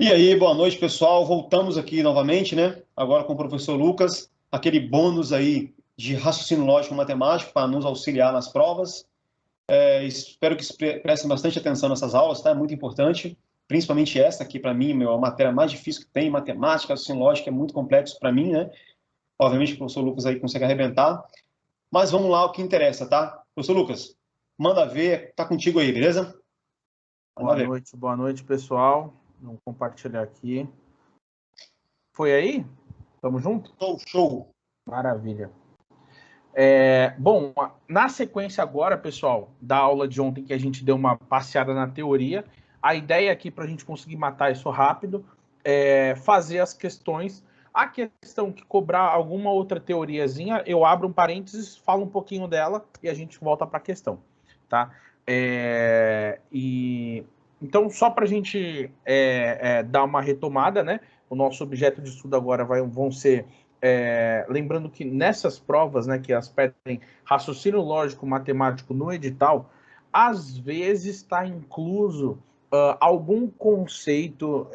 E aí, boa noite, pessoal. Voltamos aqui novamente, né? Agora com o professor Lucas, aquele bônus aí de raciocínio lógico matemático para nos auxiliar nas provas. Espero que prestem bastante atenção nessas aulas, tá? É muito importante, principalmente essa aqui, para mim, é a matéria mais difícil que tem, matemática, raciocínio lógico, é muito complexo para mim, né? Obviamente o professor Lucas aí consegue arrebentar. Mas vamos lá, o que interessa, tá? Professor Lucas, manda ver, tá contigo aí, beleza? Manda ver. Boa noite, pessoal. Vamos compartilhar aqui. Foi aí? Tamo junto? Show. Maravilha. Bom, na sequência agora, pessoal, da aula de ontem que a gente deu uma passeada na teoria, a ideia aqui para a gente conseguir matar isso rápido é fazer as questões. A questão que cobrar alguma outra teoriazinha, eu abro um parênteses, falo um pouquinho dela e a gente volta para a questão, tá? Então, só para a gente dar uma retomada, né? O nosso objeto de estudo agora vão ser lembrando que nessas provas, né, que as pedem raciocínio lógico matemático no edital, às vezes está incluso algum conceito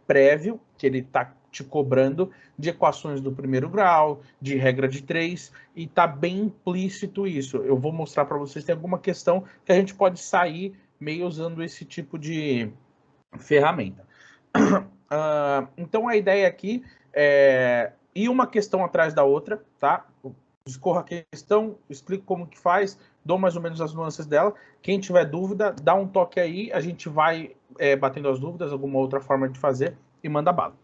prévio que ele está te cobrando de equações do primeiro grau, de regra de 3, e está bem implícito isso. Eu vou mostrar para vocês, tem alguma questão que a gente pode sair meio usando esse tipo de ferramenta. Então a ideia aqui é ir uma questão atrás da outra, tá? Discorra a questão, explico como que faz, dou mais ou menos as nuances dela. Quem tiver dúvida, dá um toque aí, a gente vai batendo as dúvidas, alguma outra forma de fazer e manda bala.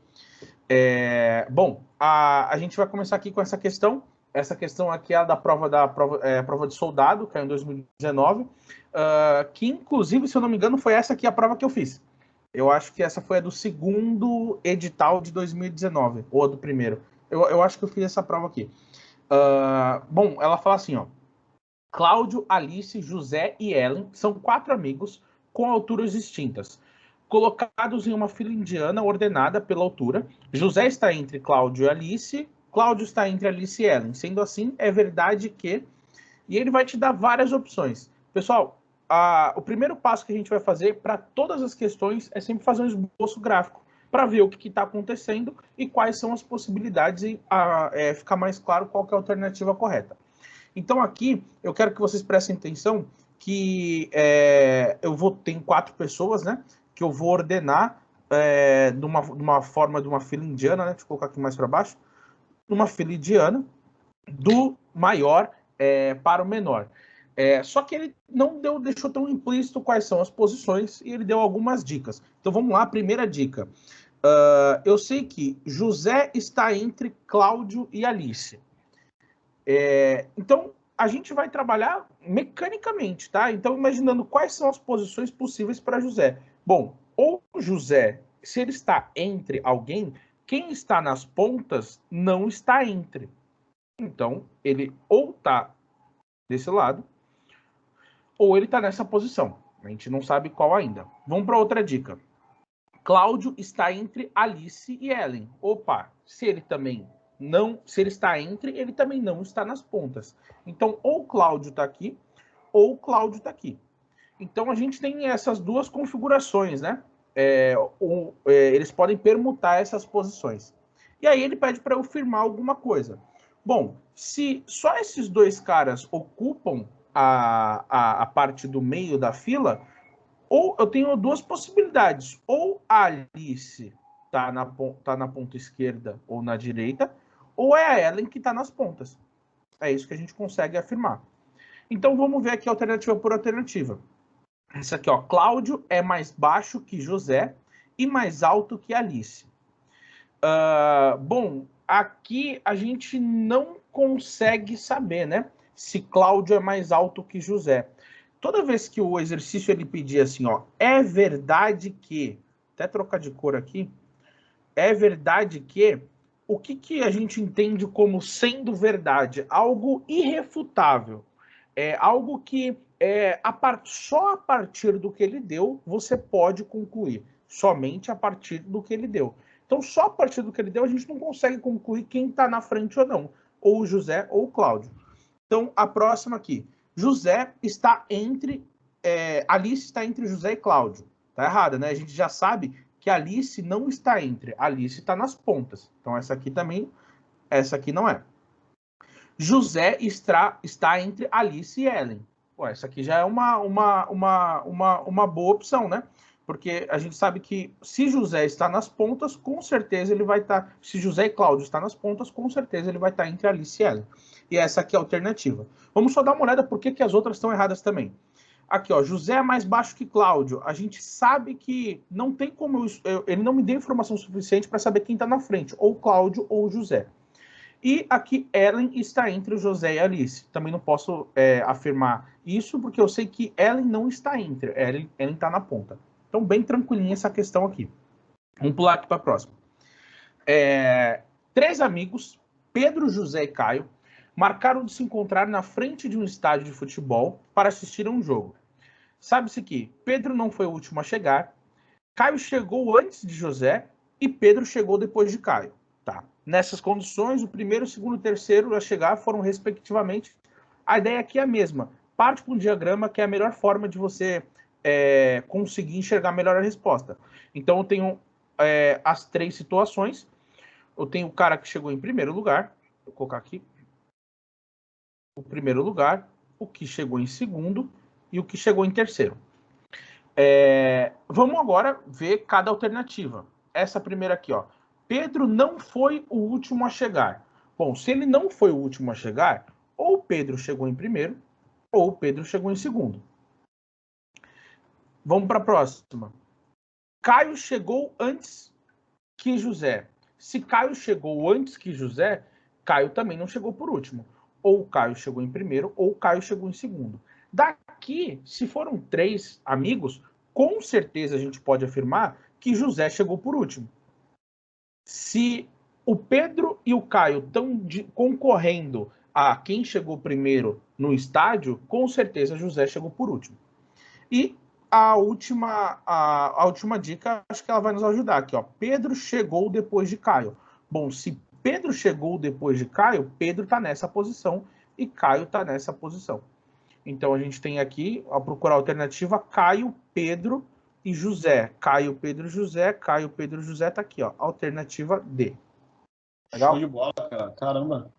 Bom, a gente vai começar aqui com essa questão. Essa questão aqui é da prova de soldado, que é em 2019, que inclusive, se eu não me engano, foi essa aqui a prova que eu fiz. Eu acho que essa foi a do segundo edital de 2019, ou a do primeiro. Eu acho que eu fiz essa prova aqui. Bom, ela fala assim, ó. Cláudio, Alice, José e Ellen são 4 amigos com alturas distintas, colocados em uma fila indiana ordenada pela altura. José está entre Cláudio e Alice, Cláudio está entre Alice e Ellen. Sendo assim, é verdade que... E ele vai te dar várias opções. Pessoal, o primeiro passo que a gente vai fazer para todas as questões é sempre fazer um esboço gráfico, para ver o que está acontecendo e quais são as possibilidades e ficar mais claro qual que é a alternativa correta. Então aqui eu quero que vocês prestem atenção que tem 4 pessoas, né? Que eu vou ordenar numa forma de uma fila indiana, né? Deixa eu colocar aqui mais para baixo. Numa fila indiana, do maior para o menor. Só que ele não deixou tão implícito quais são as posições e ele deu algumas dicas. Então vamos lá, primeira dica. Eu sei que José está entre Cláudio e Alice. Então, a gente vai trabalhar mecanicamente, tá? Então, imaginando quais são as posições possíveis para José. Bom, ou José, se ele está entre alguém, quem está nas pontas não está entre. Então, ele ou está desse lado, ou ele está nessa posição. A gente não sabe qual ainda. Vamos para outra dica. Cláudio está entre Alice e Ellen. Opa, se ele está entre, ele também não está nas pontas. Então, ou Cláudio está aqui, ou Cláudio está aqui. Então, a gente tem essas duas configurações, né? Eles podem permutar essas posições. E aí ele pede para eu firmar alguma coisa. Bom, se só esses 2 caras ocupam a parte do meio da fila, ou eu tenho 2 possibilidades. Ou a Alice tá na ponta esquerda ou na direita, ou é a Ellen que está nas pontas. É isso que a gente consegue afirmar. Então vamos ver aqui alternativa por alternativa. Essa aqui, ó. Cláudio é mais baixo que José e mais alto que Alice. Bom, aqui a gente não consegue saber, né? Se Cláudio é mais alto que José. Toda vez que o exercício ele pedir assim, ó, é verdade que, até trocar de cor aqui, é verdade que, o que a gente entende como sendo verdade? Algo irrefutável. Algo que só a partir do que ele deu, você pode concluir. Somente a partir do que ele deu. Então, só a partir do que ele deu, a gente não consegue concluir quem está na frente ou não. Ou o José ou o Cláudio. Então, a próxima aqui. José está entre... Alice está entre José e Cláudio. Tá errada, né? A gente já sabe que que Alice não está entre. Alice está nas pontas. Então, essa aqui também, essa aqui não é. José está entre Alice e Ellen. Pô, essa aqui já é uma boa opção, né? Porque a gente sabe que se José está nas pontas, com certeza ele vai estar... Se José e Cláudio estão nas pontas, com certeza ele vai estar entre Alice e Ellen. E essa aqui é a alternativa. Vamos só dar uma olhada por que as outras estão erradas também. Aqui, ó, José é mais baixo que Cláudio. A gente sabe que não tem como... ele não me deu informação suficiente para saber quem está na frente. Ou Cláudio ou José. E aqui Ellen está entre o José e a Alice. Também não posso afirmar isso, porque eu sei que Ellen não está entre. Ellen está na ponta. Então, bem tranquilinha essa questão aqui. Vamos pular aqui para a próxima. 3 amigos, Pedro, José e Caio, marcaram de se encontrar na frente de um estádio de futebol para assistir a um jogo. Sabe-se que Pedro não foi o último a chegar, Caio chegou antes de José e Pedro chegou depois de Caio. Tá. Nessas condições, o primeiro, o segundo e o terceiro a chegar foram, respectivamente, a ideia aqui é a mesma. Parte para um diagrama, que é a melhor forma de você conseguir enxergar melhor a resposta. Então, eu tenho as 3 situações. Eu tenho o cara que chegou em primeiro lugar. Vou colocar aqui. O primeiro lugar, o que chegou em segundo e o que chegou em terceiro. Vamos agora ver cada alternativa. Essa primeira aqui, ó. Pedro não foi o último a chegar. Bom, se ele não foi o último a chegar, ou Pedro chegou em primeiro, ou Pedro chegou em segundo. Vamos para a próxima. Caio chegou antes que José. Se Caio chegou antes que José, Caio também não chegou por último. Ou Caio chegou em primeiro, ou Caio chegou em segundo. Daqui, se foram 3 amigos, com certeza a gente pode afirmar que José chegou por último. Se o Pedro e o Caio estão concorrendo a quem chegou primeiro no estádio, com certeza José chegou por último. E a última dica, acho que ela vai nos ajudar aqui, ó. Pedro chegou depois de Caio. Bom, se Pedro chegou depois de Caio, Pedro está nessa posição e Caio está nessa posição. Então, a gente tem aqui, ao procurar a alternativa, Caio, Pedro e José. Caio, Pedro, José. Caio, Pedro, José. Está aqui, ó. Alternativa D. Legal? Show de bola, cara. Caramba.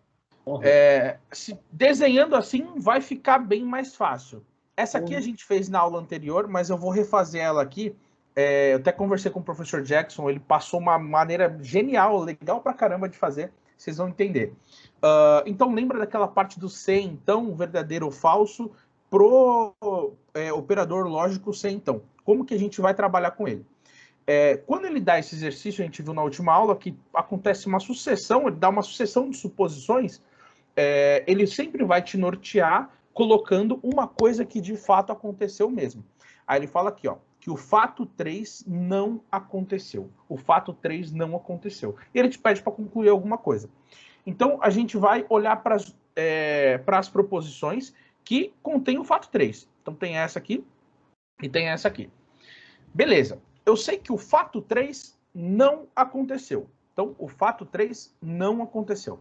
Desenhando assim, vai ficar bem mais fácil. Essa aqui a gente fez na aula anterior, mas eu vou refazer ela aqui. Eu até conversei com o professor Jackson, ele passou uma maneira genial, legal pra caramba de fazer, vocês vão entender. Então, lembra daquela parte do se, então, verdadeiro ou falso, pro operador lógico se, então. Como que a gente vai trabalhar com ele? Quando ele dá esse exercício, a gente viu na última aula que acontece uma sucessão, ele dá uma sucessão de suposições, ele sempre vai te nortear colocando uma coisa que de fato aconteceu mesmo. Aí ele fala aqui, ó, que o fato 3 não aconteceu. O fato 3 não aconteceu. E ele te pede para concluir alguma coisa. Então, a gente vai olhar para as proposições que contêm o fato 3. Então, tem essa aqui e tem essa aqui. Beleza. Eu sei que o fato 3 não aconteceu. Então, o fato 3 não aconteceu.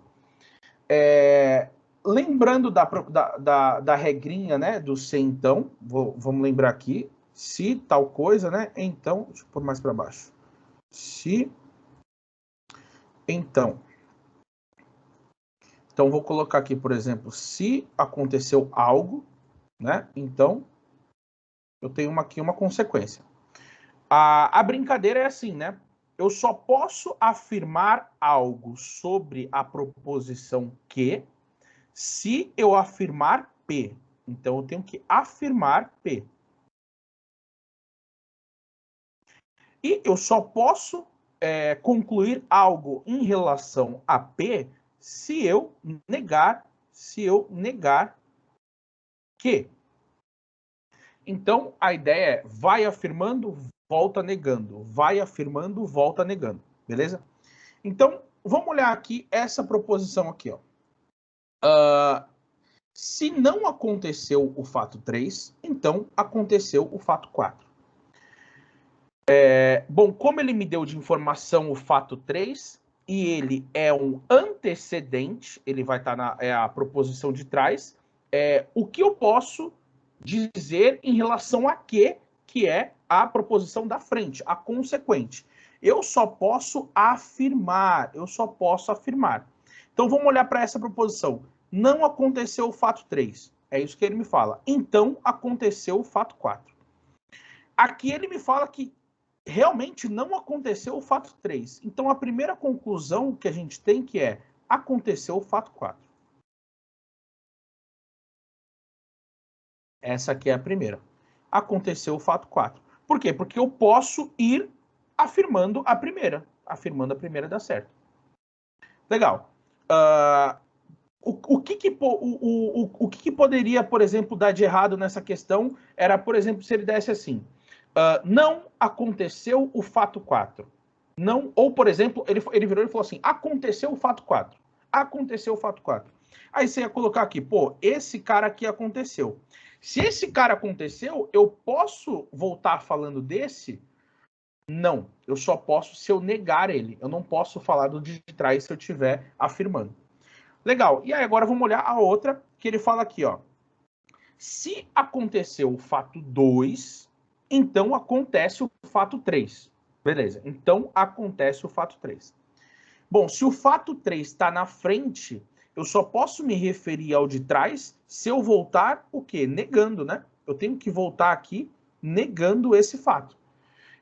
Lembrando da regrinha, né, do se então, vamos lembrar aqui, se tal coisa, né, então, deixa eu pôr mais para baixo. Se, então. Então, vou colocar aqui, por exemplo, se aconteceu algo, né, então, eu tenho aqui uma consequência. A brincadeira é assim, né, eu só posso afirmar algo sobre a proposição que, se eu afirmar P. Então, eu tenho que afirmar P. E eu só posso concluir algo em relação a P se eu negar que. Então, a ideia é vai afirmando, volta negando. Vai afirmando, volta negando. Beleza? Então, vamos olhar aqui essa proposição aqui, ó. Se não aconteceu o fato 3, então aconteceu o fato 4. Bom, como ele me deu de informação o fato 3, e ele é um antecedente, ele vai estar a proposição de trás, o que eu posso dizer em relação a que é a proposição da frente, a consequente. Eu só posso afirmar, eu só posso afirmar. Então, vamos olhar para essa proposição. Não aconteceu o fato 3. É isso que ele me fala. Então, aconteceu o fato 4. Aqui ele me fala que realmente não aconteceu o fato 3. Então, a primeira conclusão que a gente tem que é, aconteceu o fato 4. Essa aqui é a primeira. Aconteceu o fato 4. Por quê? Porque eu posso ir afirmando a primeira. Afirmando a primeira dá certo. Legal. O que poderia, por exemplo, dar de errado nessa questão era, por exemplo, se ele desse assim, não aconteceu o fato 4. Não, ou, por exemplo, ele virou e falou assim, aconteceu o fato 4. Aconteceu o fato 4. Aí você ia colocar aqui, pô, esse cara aqui aconteceu. Se esse cara aconteceu, eu posso voltar falando desse? Não, eu só posso se eu negar ele. Eu não posso falar do de trás se eu estiver afirmando. Legal. E aí agora vamos olhar a outra que ele fala aqui, ó. Se aconteceu o fato 2, então acontece o fato 3. Beleza. Então acontece o fato 3. Bom, se o fato 3 está na frente, eu só posso me referir ao de trás se eu voltar o quê? Negando, né? Eu tenho que voltar aqui negando esse fato.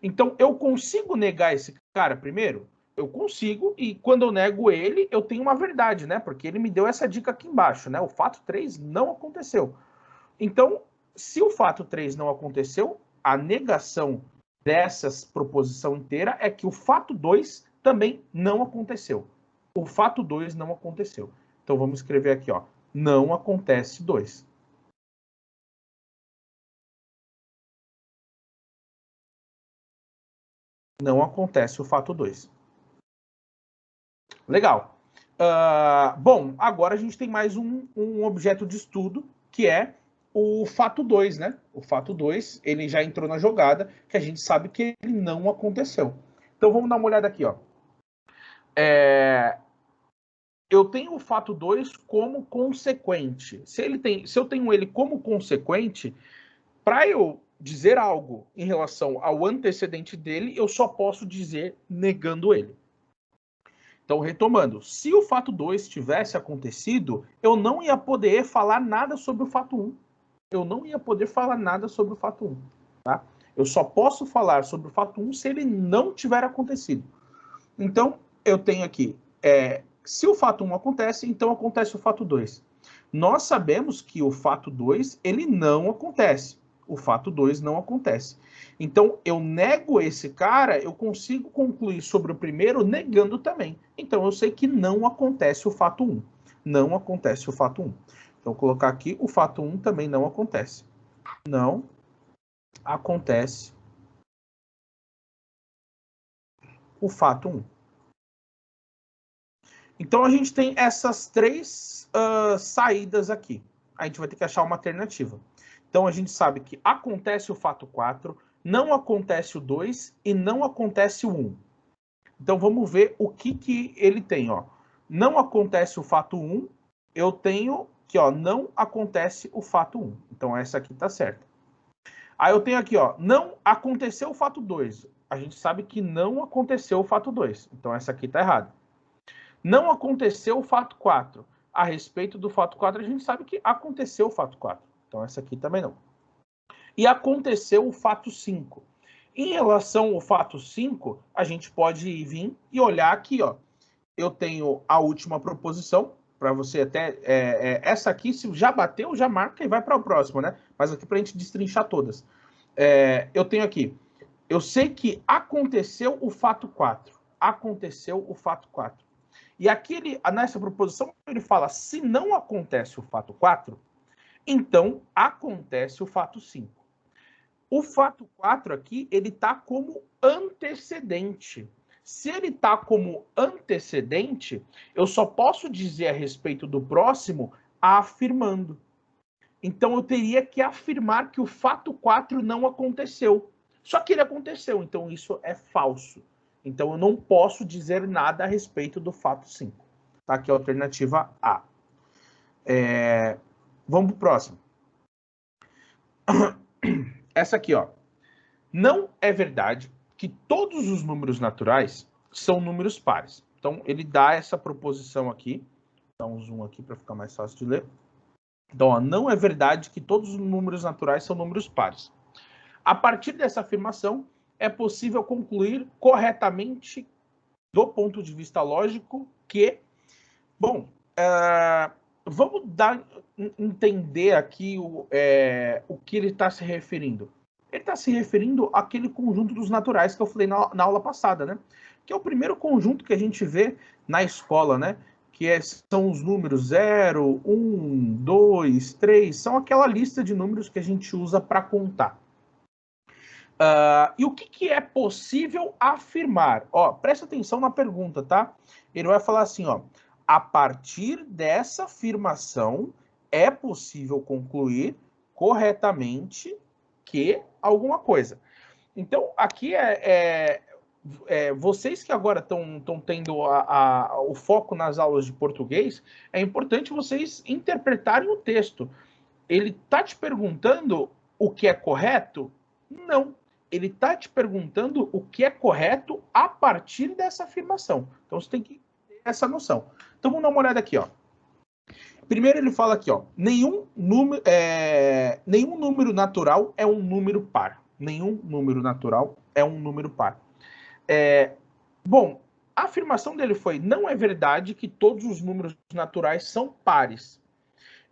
Então, eu consigo negar esse cara primeiro? Eu consigo, e quando eu nego ele, eu tenho uma verdade, né? Porque ele me deu essa dica aqui embaixo, né? O fato 3 não aconteceu. Então, se o fato 3 não aconteceu, a negação dessa proposição inteira é que o fato 2 também não aconteceu. O fato 2 não aconteceu. Então, vamos escrever aqui, ó. Não acontece 2. Não acontece o fato 2. Legal. Bom, agora a gente tem mais um objeto de estudo, que é o fato 2, né? O fato 2, ele já entrou na jogada, que a gente sabe que ele não aconteceu. Então, vamos dar uma olhada aqui, ó. Eu tenho o fato 2 como consequente. Se eu tenho ele como consequente, para eu dizer algo em relação ao antecedente dele, eu só posso dizer negando ele. Então, retomando, se o fato 2 tivesse acontecido, eu não ia poder falar nada sobre o fato 1. Eu não ia poder falar nada sobre o fato 1. Tá? Eu só posso falar sobre o fato 1 se ele não tiver acontecido. Então, eu tenho aqui, se o fato 1 acontece, então acontece o fato 2. Nós sabemos que o fato 2, ele não acontece. O fato 2 não acontece. Então, eu nego esse cara, eu consigo concluir sobre o primeiro negando também. Então, eu sei que não acontece o fato 1. Não acontece o fato 1. Então, vou colocar aqui, o fato 1 também não acontece. Não acontece o fato 1. Então, a gente tem essas três saídas aqui. A gente vai ter que achar uma alternativa. Então, a gente sabe que acontece o fato 4, não acontece o 2 e não acontece o 1. Então, vamos ver o que ele tem. Ó. Não acontece o fato 1, eu tenho que ó, não acontece o fato 1. Então, essa aqui está certa. Aí eu tenho aqui, ó, não aconteceu o fato 2. A gente sabe que não aconteceu o fato 2. Então, essa aqui está errada. Não aconteceu o fato 4. A respeito do fato 4, a gente sabe que aconteceu o fato 4. Então, essa aqui também não. E aconteceu o fato 5. Em relação ao fato 5, a gente pode vir e olhar aqui, ó. Eu tenho a última proposição, para você até... essa aqui, se já bateu, já marca e vai para a próxima, né? Mas aqui para a gente destrinchar todas. Eu tenho aqui, eu sei que aconteceu o fato 4. Aconteceu o fato 4. E aqui, nessa proposição, ele fala, se não acontece o fato 4, então acontece o fato 5. O fato 4 aqui, ele está como antecedente. Se ele está como antecedente, eu só posso dizer a respeito do próximo afirmando. Então, eu teria que afirmar que o fato 4 não aconteceu. Só que ele aconteceu, então isso é falso. Então, eu não posso dizer nada a respeito do fato 5. Tá aqui a alternativa A. Vamos para o próximo. Essa aqui, ó. Não é verdade que todos os números naturais são números pares. Então, ele dá essa proposição aqui. Vou dar um zoom aqui para ficar mais fácil de ler. Então, ó, não é verdade que todos os números naturais são números pares. A partir dessa afirmação, é possível concluir corretamente, do ponto de vista lógico, que... Bom, vamos entender aqui o que ele está se referindo. Ele está se referindo àquele conjunto dos naturais que eu falei na aula passada, né? Que é o primeiro conjunto que a gente vê na escola, né? São os números 0, 1, 2, 3, são aquela lista de números que a gente usa para contar. E o que é possível afirmar? Ó, presta atenção na pergunta, tá? Ele vai falar assim, ó, a partir dessa afirmação é possível concluir corretamente que alguma coisa. Então, aqui vocês que agora estão tendo o foco nas aulas de português, é importante vocês interpretarem o texto. Ele está te perguntando o que é correto? Não. Ele está te perguntando o que é correto a partir dessa afirmação. Então, você tem que ter essa noção. Então, vamos dar uma olhada aqui, ó. Primeiro ele fala aqui, ó, nenhum número natural é um número par. Nenhum número natural é um número par. Bom, a afirmação dele foi, não é verdade que todos os números naturais são pares.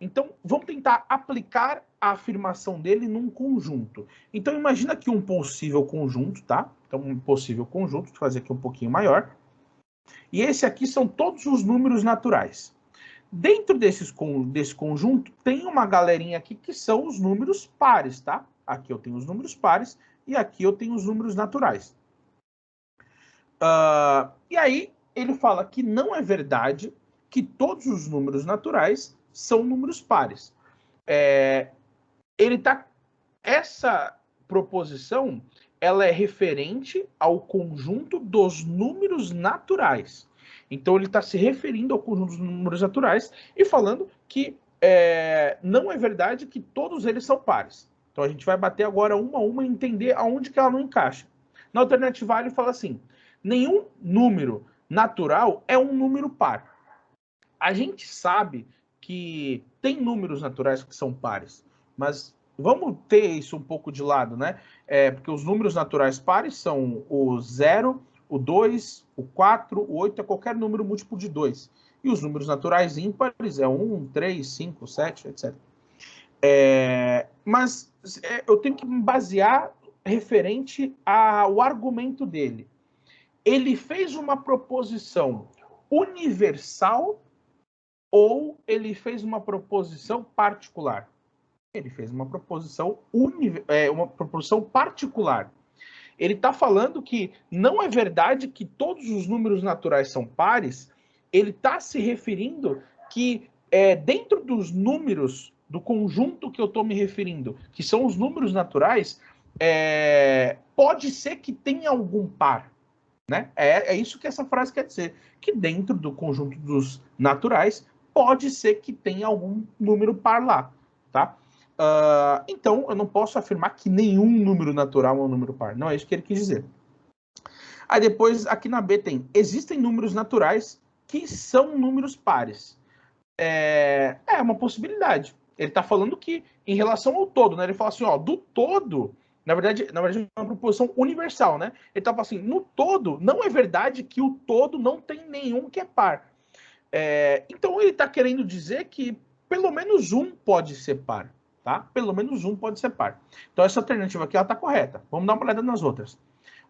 Então, vamos tentar aplicar a afirmação dele num conjunto. Então, imagina aqui um possível conjunto, tá? Então, um possível conjunto, vou fazer aqui um pouquinho maior. E esse aqui são todos os números naturais. Dentro desse conjunto, tem uma galerinha aqui que são os números pares, tá? Aqui eu tenho os números pares e aqui eu tenho os números naturais. E aí, ele fala que não é verdade que todos os números naturais são números pares. Essa proposição, ela é referente ao conjunto dos números naturais. Então, ele está se referindo ao conjunto dos números naturais e falando que não é verdade que todos eles são pares. Então, a gente vai bater agora uma a uma e entender aonde que ela não encaixa. Na alternativa A, ele fala assim, nenhum número natural é um número par. A gente sabe que tem números naturais que são pares, mas vamos ter isso um pouco de lado, né? Porque os números naturais pares são o 0, o 2, o 4, o 8, é qualquer número múltiplo de 2. E os números naturais ímpares é 1, 3, 5, 7, etc. Mas eu tenho que me basear referente ao argumento dele. Ele fez uma proposição universal ou ele fez uma proposição particular? Ele fez uma proposição particular. Ele está falando que não é verdade que todos os números naturais são pares, ele está se referindo que dentro dos números, do conjunto que eu estou me referindo, que são os números naturais, pode ser que tenha algum par. Né? É isso que essa frase quer dizer, que dentro do conjunto dos naturais, pode ser que tenha algum número par lá. Tá? Então, eu não posso afirmar que nenhum número natural é um número par. Não é isso que ele quis dizer. Aí depois, aqui na B tem, existem números naturais que são números pares. É uma possibilidade. Ele está falando que, em relação ao todo, né? Ele fala assim, ó, do todo, na verdade é uma proposição universal, né? Ele está falando assim, no todo, não é verdade que o todo não tem nenhum que é par. Então, ele está querendo dizer que pelo menos um pode ser par. Tá? Pelo menos um pode ser par. Então, essa alternativa aqui está correta. Vamos dar uma olhada nas outras.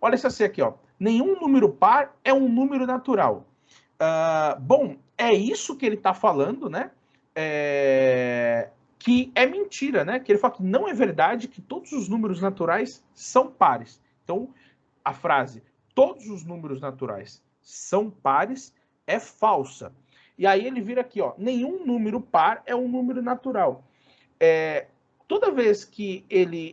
Olha essa C aqui, ó. Nenhum número par é um número natural. Bom, é isso que ele está falando, né? Que é mentira, né? Que ele fala que não é verdade que todos os números naturais são pares. Então, a frase todos os números naturais são pares é falsa. E aí ele vira aqui, ó. Nenhum número par é um número natural. Toda vez que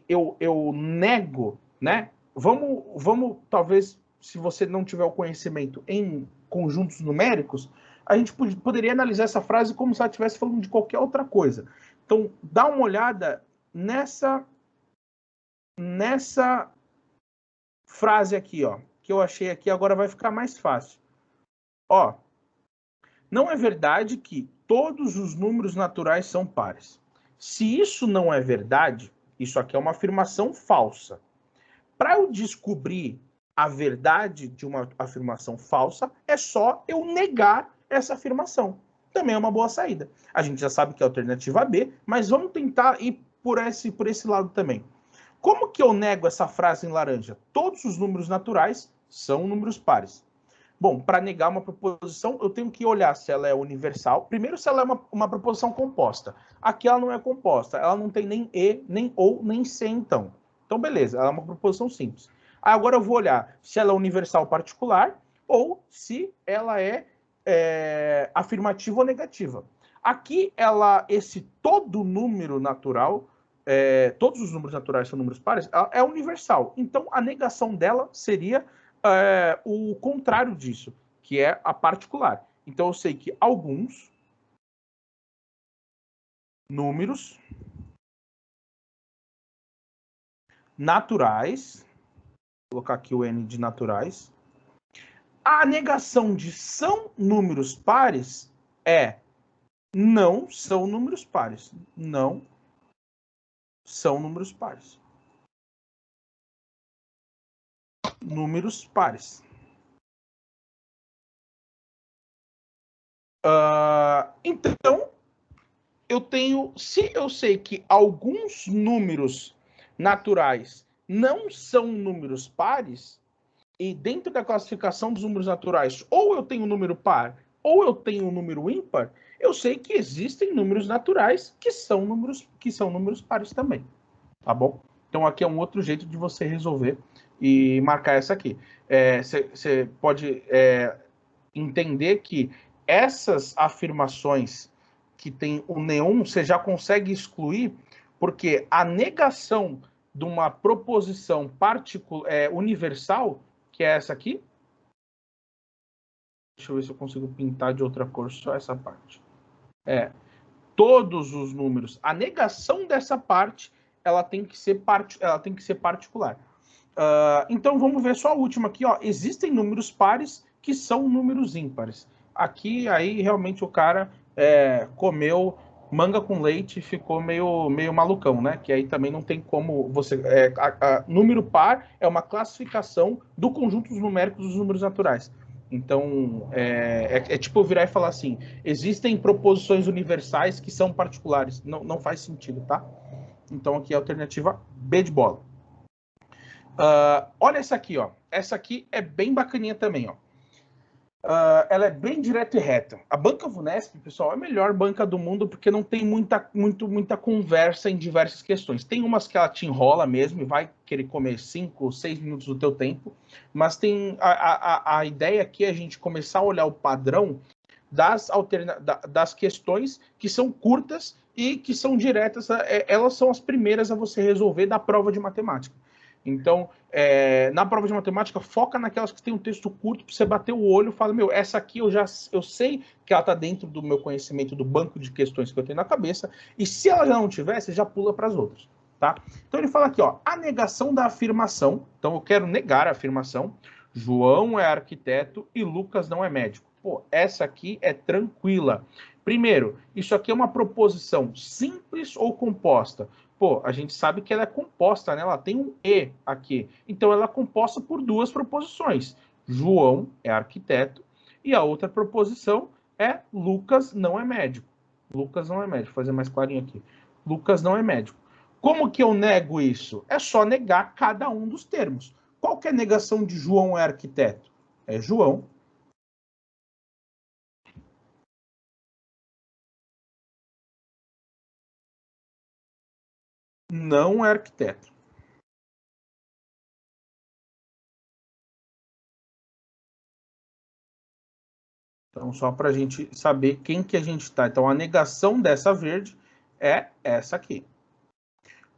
eu nego, né? Vamos, talvez, se você não tiver o conhecimento em conjuntos numéricos, a gente poderia analisar essa frase como se ela estivesse falando de qualquer outra coisa. Então, dá uma olhada nessa frase aqui, ó, que eu achei aqui, agora vai ficar mais fácil. Ó, não é verdade que todos os números naturais são pares. Se isso não é verdade, isso aqui é uma afirmação falsa. Para eu descobrir a verdade de uma afirmação falsa, é só eu negar essa afirmação. Também é uma boa saída. A gente já sabe que é a alternativa B, mas vamos tentar ir por esse lado também. Como que eu nego essa frase em laranja? Todos os números naturais são números pares. Bom, para negar uma proposição, eu tenho que olhar se ela é universal. Primeiro, se ela é uma proposição composta. Aqui ela não é composta, ela não tem nem E, nem OU, nem C, então. Então, beleza, ela é uma proposição simples. Agora eu vou olhar se ela é universal particular ou se ela é afirmativa ou negativa. Aqui, esse todo número natural, todos os números naturais são números pares, é universal. Então, a negação dela seria o contrário disso, que é a particular. Então, eu sei que alguns números naturais, vou colocar aqui o N de naturais, a negação de são números pares é não são números pares. Não são números pares. Números pares. Então, se eu sei que alguns números naturais não são números pares, e dentro da classificação dos números naturais, ou eu tenho um número par, ou eu tenho um número ímpar, eu sei que existem números naturais que são números pares também, tá bom? Então aqui é um outro jeito de você resolver e marcar essa aqui. Você pode entender que essas afirmações que tem o neon, você já consegue excluir, porque a negação de uma proposição universal, que é essa aqui. Deixa eu ver se eu consigo pintar de outra cor só essa parte. Todos os números. A negação dessa parte, ela tem que ser particular. Então, vamos ver só a última aqui. Ó. Existem números pares que são números ímpares. Aqui, aí, realmente, o cara comeu manga com leite e ficou meio malucão, né? Que aí também não tem como você... número par é uma classificação do conjunto numéricos dos números naturais. Então, tipo eu virar e falar assim, existem proposições universais que são particulares. Não faz sentido, tá? Então, aqui é a alternativa B de bola. Olha essa aqui, ó. Essa aqui é bem bacaninha também, ó. Ela é bem direta e reta. A banca Vunesp, pessoal, é a melhor banca do mundo porque não tem muita conversa em diversas questões. Tem umas que ela te enrola mesmo e vai querer comer 5 ou 6 minutos do teu tempo, mas tem a ideia aqui é a gente começar a olhar o padrão das questões que são curtas e que são diretas. Elas são as primeiras a você resolver da prova de matemática. Então, na prova de matemática, foca naquelas que tem um texto curto para você bater o olho e falar, essa aqui eu sei que ela está dentro do meu conhecimento, do banco de questões que eu tenho na cabeça, e se ela já não tiver, você já pula para as outras, tá? Então, ele fala aqui, ó, a negação da afirmação. Então, eu quero negar a afirmação. João é arquiteto e Lucas não é médico. Pô, essa aqui é tranquila. Primeiro, isso aqui é uma proposição simples ou composta? Pô, a gente sabe que ela é composta, né? Ela tem um E aqui. Então, ela é composta por duas proposições. João é arquiteto e a outra proposição é Lucas não é médico. Lucas não é médico. Vou fazer mais clarinho aqui. Lucas não é médico. Como que eu nego isso? É só negar cada um dos termos. Qual que é a negação de João é arquiteto? É João não é arquiteto. Então, só para a gente saber quem que a gente está. Então, a negação dessa verde é essa aqui.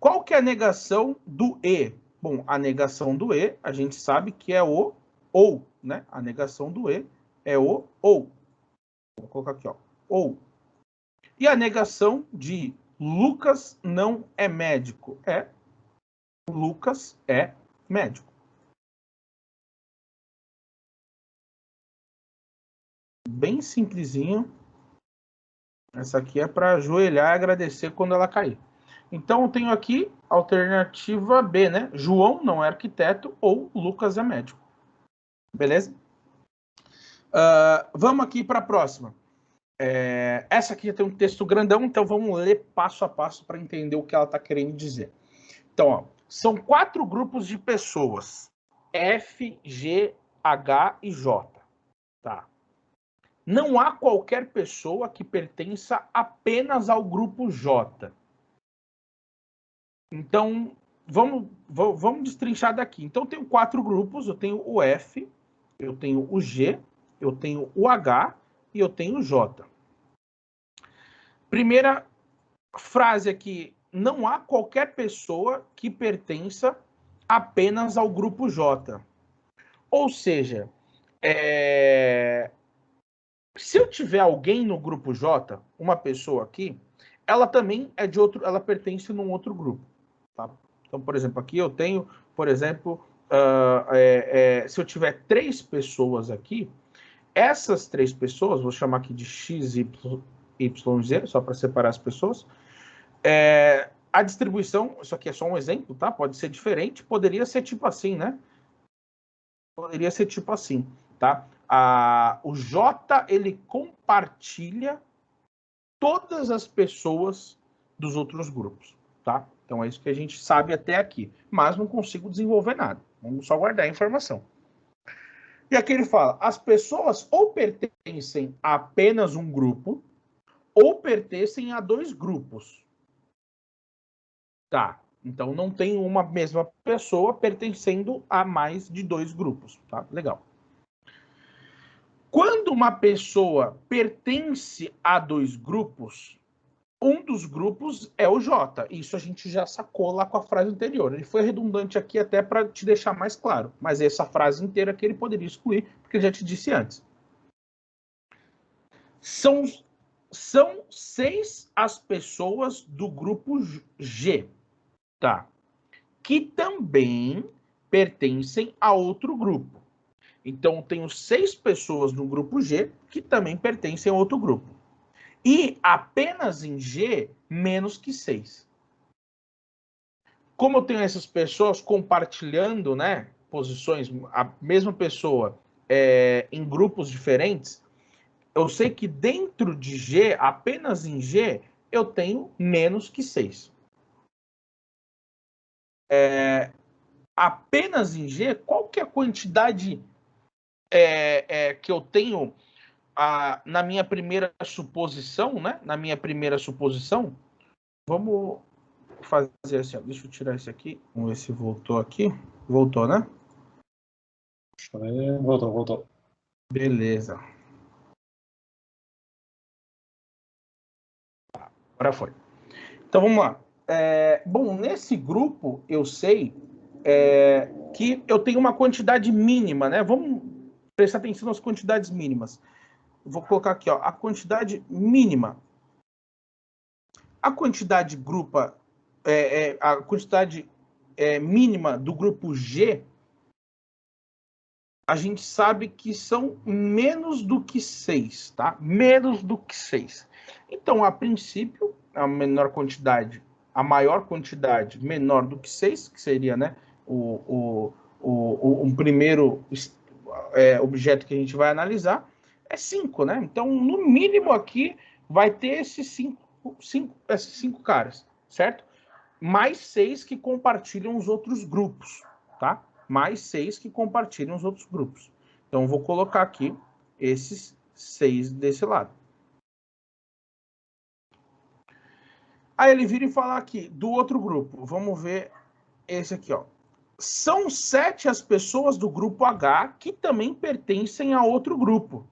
Qual que é a negação do E? Bom, a negação do E, a gente sabe que é o ou, né? A negação do E é o ou. Vou colocar aqui, ó. Ou. E a negação de Lucas não é médico é Lucas é médico. Bem simplesinho. Essa aqui é para ajoelhar e agradecer quando ela cair. Então, eu tenho aqui a alternativa B, né? João não é arquiteto ou Lucas é médico. Beleza? Vamos aqui para a próxima. Essa aqui já tem um texto grandão, então vamos ler passo a passo para entender o que ela está querendo dizer. Então, ó, são 4 grupos de pessoas. F, G, H e J. Tá? Não há qualquer pessoa que pertença apenas ao grupo J. Então, vamos destrinchar daqui. Então, eu tenho 4 grupos. Eu tenho o F, eu tenho o G, eu tenho o H e eu tenho o J. Primeira frase aqui. Não há qualquer pessoa que pertença apenas ao grupo J. Ou seja, se eu tiver alguém no grupo J, uma pessoa aqui, ela também é de outro, ela pertence num outro grupo. Tá? Então, por exemplo, aqui eu tenho, por exemplo, se eu tiver 3 pessoas aqui, essas 3 pessoas, vou chamar aqui de X, Y, Z, só para separar as pessoas, a distribuição, isso aqui é só um exemplo, tá? Pode ser diferente, poderia ser tipo assim, né? Poderia ser tipo assim, tá? O J, ele compartilha todas as pessoas dos outros grupos, tá? Então é isso que a gente sabe até aqui, mas não consigo desenvolver nada. Vamos só guardar a informação. E aqui ele fala, as pessoas ou pertencem a apenas um grupo ou pertencem a 2 grupos. Tá, então não tem uma mesma pessoa pertencendo a mais de 2 grupos, tá? Legal. Quando uma pessoa pertence a 2 grupos, um dos grupos é o J. Isso a gente já sacou lá com a frase anterior. Ele foi redundante aqui até para te deixar mais claro, mas essa frase inteira aqui ele poderia excluir, porque eu já te disse antes. São 6 as pessoas do grupo G, tá? Que também pertencem a outro grupo. Então, eu tenho 6 pessoas no grupo G que também pertencem a outro grupo. E apenas em G, menos que 6. Como eu tenho essas pessoas compartilhando, né, posições, a mesma pessoa em grupos diferentes, eu sei que dentro de G, apenas em G, eu tenho menos que 6. Apenas em G, qual que é a quantidade que eu tenho na minha primeira suposição, né? Na minha primeira suposição, vamos fazer assim, ó. Deixa eu tirar esse aqui, vamos ver se voltou aqui. Voltou, né? Voltou. Beleza. Agora foi. Então vamos lá. Bom, nesse grupo eu sei que eu tenho uma quantidade mínima, né? Vamos prestar atenção nas quantidades mínimas. Vou colocar aqui, ó, a quantidade mínima. A quantidade a quantidade mínima do grupo G, a gente sabe que são menos do que 6, tá? Menos do que 6. Então, a princípio, a maior quantidade menor do que 6, que seria, né, o primeiro objeto que a gente vai analisar, é 5, né? Então, no mínimo aqui, vai ter esses 5 caras, certo? Mais 6 que compartilham os outros grupos, tá? Mais 6 que compartilham os outros grupos. Então, eu vou colocar aqui esses 6 desse lado. Aí ele vira e fala aqui, do outro grupo. Vamos ver esse aqui, ó. São 7 as pessoas do grupo H que também pertencem a outro grupo.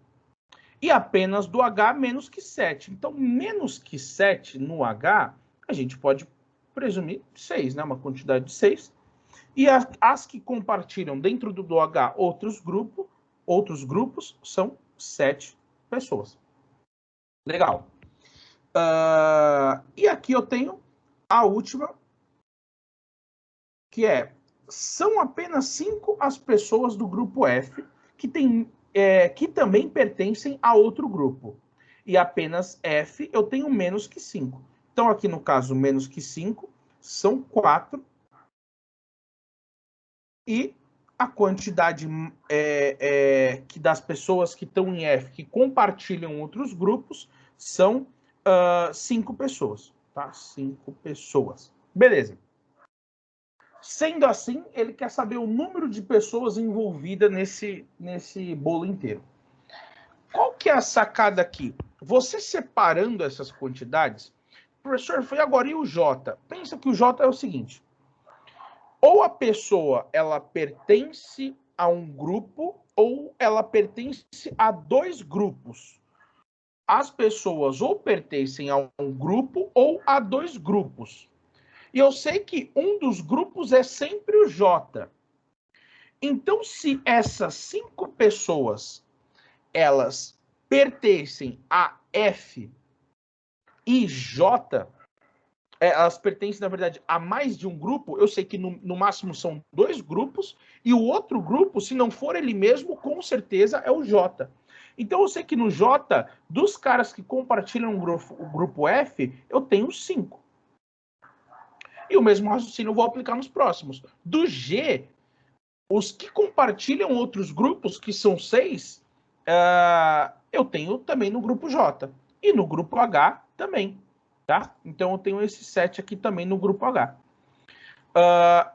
E apenas do H menos que 7. Então, menos que 7 no H, a gente pode presumir 6, né? Uma quantidade de 6. E as que compartilham dentro do H outros grupos, são 7 pessoas. Legal. E aqui eu tenho a última, que são apenas 5 as pessoas do grupo F que têm que também pertencem a outro grupo. E apenas F eu tenho menos que 5. Então, aqui no caso, menos que 5 são 4. E a quantidade que das pessoas que estão em F, que compartilham outros grupos, são 5 pessoas. Tá? 5 pessoas. Beleza. Sendo assim, ele quer saber o número de pessoas envolvidas nesse bolo inteiro. Qual que é a sacada aqui? Você separando essas quantidades, professor, foi agora, e o J? Pensa que o J é o seguinte, ou a pessoa, ela pertence a um grupo, ou ela pertence a 2 grupos. As pessoas ou pertencem a um grupo, ou a 2 grupos. E eu sei que um dos grupos é sempre o J. Então, se essas 5 pessoas, elas pertencem a F e J, elas pertencem, na verdade, a mais de um grupo, eu sei que no máximo são 2 grupos, e o outro grupo, se não for ele mesmo, com certeza é o J. Então, eu sei que no J, dos caras que compartilham o grupo F, eu tenho 5. E o mesmo raciocínio eu vou aplicar nos próximos. Do G, os que compartilham outros grupos, que são 6, eu tenho também no grupo J. E no grupo H também. Tá? Então, eu tenho esse 7 aqui também no grupo H.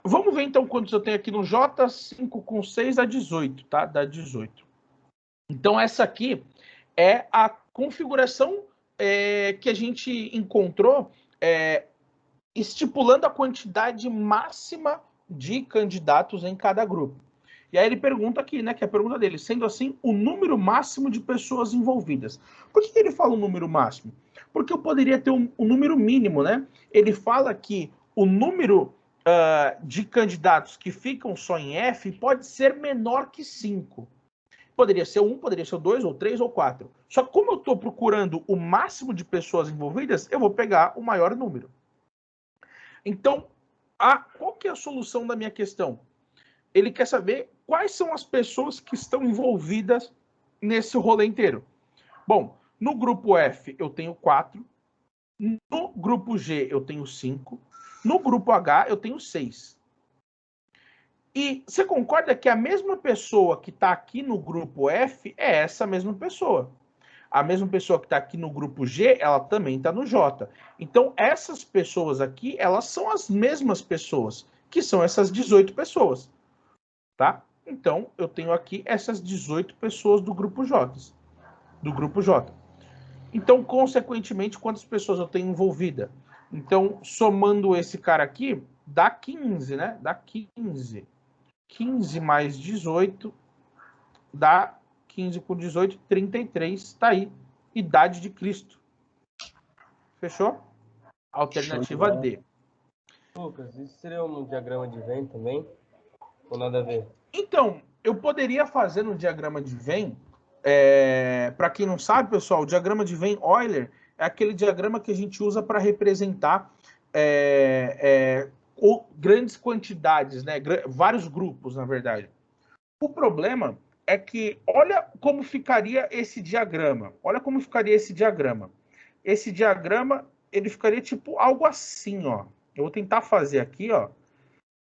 Vamos ver, então, quantos eu tenho aqui no J. 5 com 6 dá 18, tá? Dá 18. Então, essa aqui é a configuração que a gente encontrou estipulando a quantidade máxima de candidatos em cada grupo. E aí ele pergunta aqui, né, que é a pergunta dele, sendo assim, o número máximo de pessoas envolvidas. Por que ele fala um número máximo? Porque eu poderia ter um número mínimo, né? Ele fala que o número de candidatos que ficam só em F pode ser menor que 5. Poderia ser 1, poderia ser 2, ou 3, ou 4. Só que como eu estou procurando o máximo de pessoas envolvidas, eu vou pegar o maior número. Então, qual que é a solução da minha questão? Ele quer saber quais são as pessoas que estão envolvidas nesse rolê inteiro. Bom, no grupo F eu tenho 4, no grupo G eu tenho 5, no grupo H eu tenho 6. E você concorda que a mesma pessoa que está aqui no grupo F é essa mesma pessoa? A mesma pessoa que está aqui no grupo G, ela também está no J. Então, essas pessoas aqui, elas são as mesmas pessoas, que são essas 18 pessoas. Tá? Então, eu tenho aqui essas 18 pessoas do grupo J. Então, consequentemente, quantas pessoas eu tenho envolvida? Então, somando esse cara aqui, dá 15, né? Dá 15. 15 mais 18 dá 15 com 18, 33. Tá aí. Idade de Cristo. Fechou? Alternativa D. Lucas, isso seria um diagrama de Venn também? Ou nada a ver? Então, eu poderia fazer no diagrama de Venn. Para quem não sabe, pessoal, o diagrama de Venn-Euler é aquele diagrama que a gente usa para representar grandes quantidades, né? Vários grupos, na verdade. O problema é que, olha como ficaria esse diagrama. Olha como ficaria esse diagrama. Esse diagrama, ele ficaria tipo algo assim, ó. Eu vou tentar fazer aqui, ó.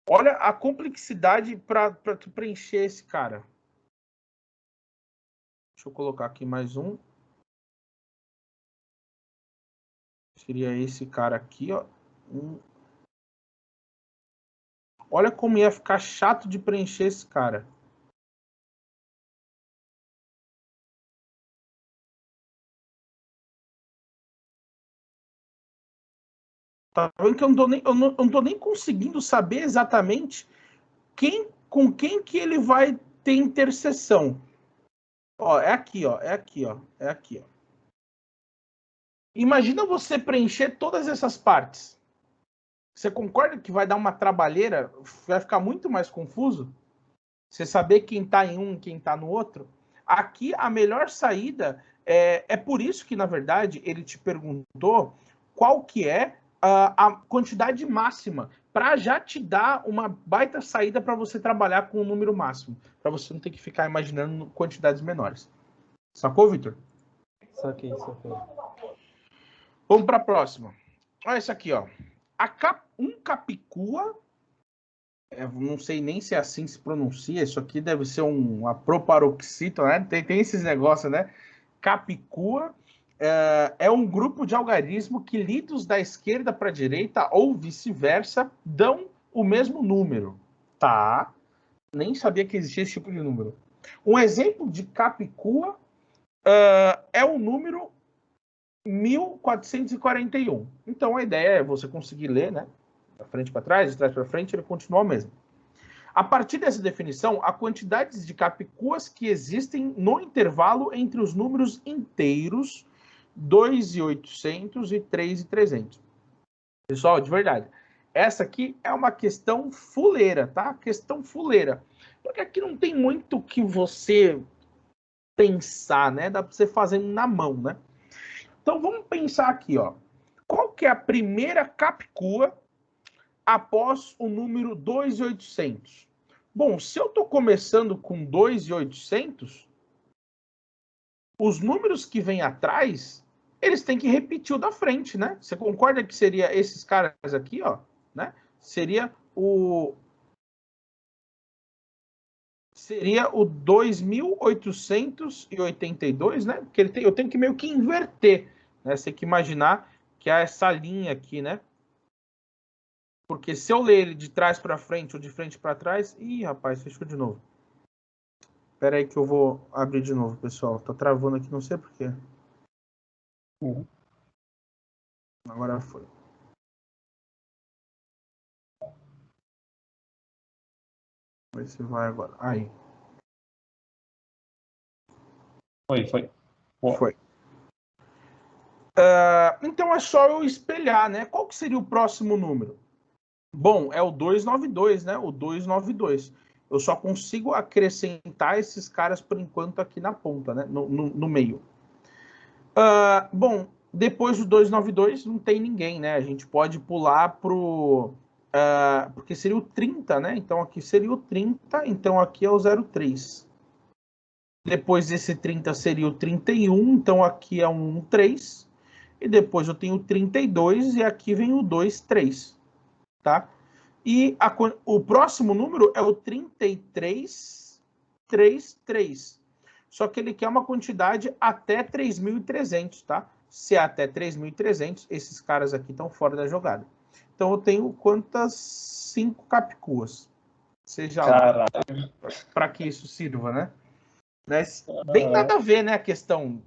Olha a complexidade para tu preencher esse cara. Deixa eu colocar aqui mais um. Seria esse cara aqui, ó. Olha como ia ficar chato de preencher esse cara. Tá vendo que eu não tô nem conseguindo saber exatamente com quem que ele vai ter interseção. Ó, é aqui, ó. É aqui, ó. É aqui, ó. Imagina você preencher todas essas partes. Você concorda que vai dar uma trabalheira? Vai ficar muito mais confuso? Você saber quem está em um e quem está no outro? Aqui, a melhor saída é por isso que, na verdade, ele te perguntou qual que é a quantidade máxima para já te dar uma baita saída para você trabalhar com o número máximo, para você não ter que ficar imaginando quantidades menores. Sacou, Vitor? Saquei. Vamos para a próxima. Olha isso aqui, ó. Um capicua, não sei nem se é assim se pronuncia, isso aqui deve ser uma proparoxítona, né? Tem esses negócios, né? Capicua é um grupo de algarismo que lidos da esquerda para a direita ou vice-versa dão o mesmo número. Tá? Nem sabia que existia esse tipo de número. Um exemplo de capicua é o número 1441. Então a ideia é você conseguir ler, né? Da frente para trás, de trás para frente, ele continua o mesmo. A partir dessa definição, há quantidades de capicuas que existem no intervalo entre os números inteiros 2.800 e 3.300. Pessoal, de verdade, essa aqui é uma questão fuleira, tá? Questão fuleira. Porque aqui não tem muito que você pensar, né? Dá para você fazer na mão, né? Então vamos pensar aqui, ó. Qual que é a primeira capicua após o número 2.800? Bom, se eu estou começando com 2.800, os números que vêm atrás, eles têm que repetir o da frente, né? Você concorda que seria esses caras aqui, ó, né? Seria o 2.882, né? Porque eu tenho que meio que inverter, né? Você tem que imaginar que há essa linha aqui, né? Porque se eu ler ele de trás para frente ou de frente para trás... Ih, rapaz, fechou de novo. Espera aí que eu vou abrir de novo, pessoal. Tá travando aqui, não sei porquê. Agora foi. Vamos ver se vai agora. Aí. Foi. Foi. Então é só eu espelhar, né? Qual que seria o próximo número? Bom, é o 292, né? O 292. Eu só consigo acrescentar esses caras por enquanto aqui na ponta, né? No meio. Bom, depois do 292 não tem ninguém, né? A gente pode pular pro... porque seria o 30, né? Então aqui seria o 30, então aqui é o 03. Depois desse 30 seria o 31, então aqui é um 13. E depois eu tenho o 32 e aqui vem o 23, tá? E o próximo número é o 3333. Só que ele quer uma quantidade até 3.300, tá? Se é até 3.300, esses caras aqui estão fora da jogada. Então eu tenho quantas? 5 capicuas. Seja lá para que isso sirva, né? Bem nada a ver, né, a questão.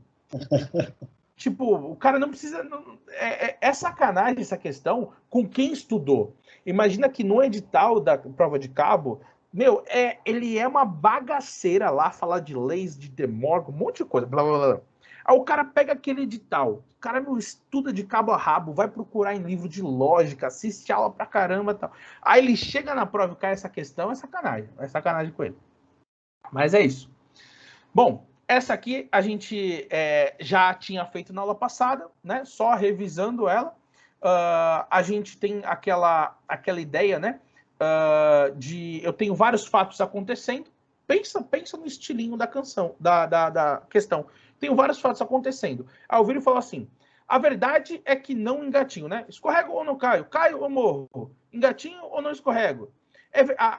Tipo, o cara não precisa... É sacanagem essa questão com quem estudou. Imagina que no edital da prova de cabo, meu, ele é uma bagaceira lá, falar de leis, de De Morgan, um monte de coisa, blá, blá, blá. Aí o cara pega aquele edital, o cara não estuda de cabo a rabo, vai procurar em livro de lógica, assiste aula pra caramba e tal. Aí ele chega na prova e cai essa questão, é sacanagem com ele. Mas é isso. Bom, essa aqui a gente já tinha feito na aula passada, né? Só revisando ela. A gente tem aquela ideia, né? Eu tenho vários fatos acontecendo. Pensa no estilinho da canção, da questão. Tenho vários fatos acontecendo. Aí eu viro e falo assim: a verdade é que não engatinho, né? Escorrego ou não caio? Caio ou morro? Engatinho ou não escorrego?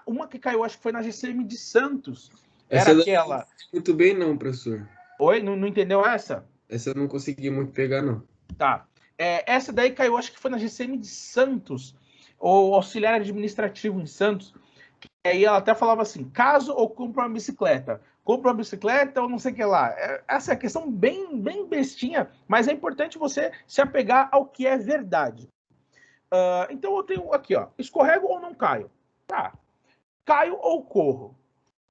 Uma que caiu, acho que foi na GCM de Santos. Era aquela. Muito bem, não, professor. Oi, não entendeu essa? Essa eu não consegui muito pegar, não. Tá. Essa daí caiu, acho que foi na GCM de Santos, ou auxiliar administrativo em Santos. E aí ela até falava assim: caso ou compra uma bicicleta? Compra uma bicicleta ou não sei o que lá. Essa é a questão bem bestinha, mas é importante você se apegar ao que é verdade. Então eu tenho aqui, ó: escorrego ou não caio? Tá. Caio ou corro?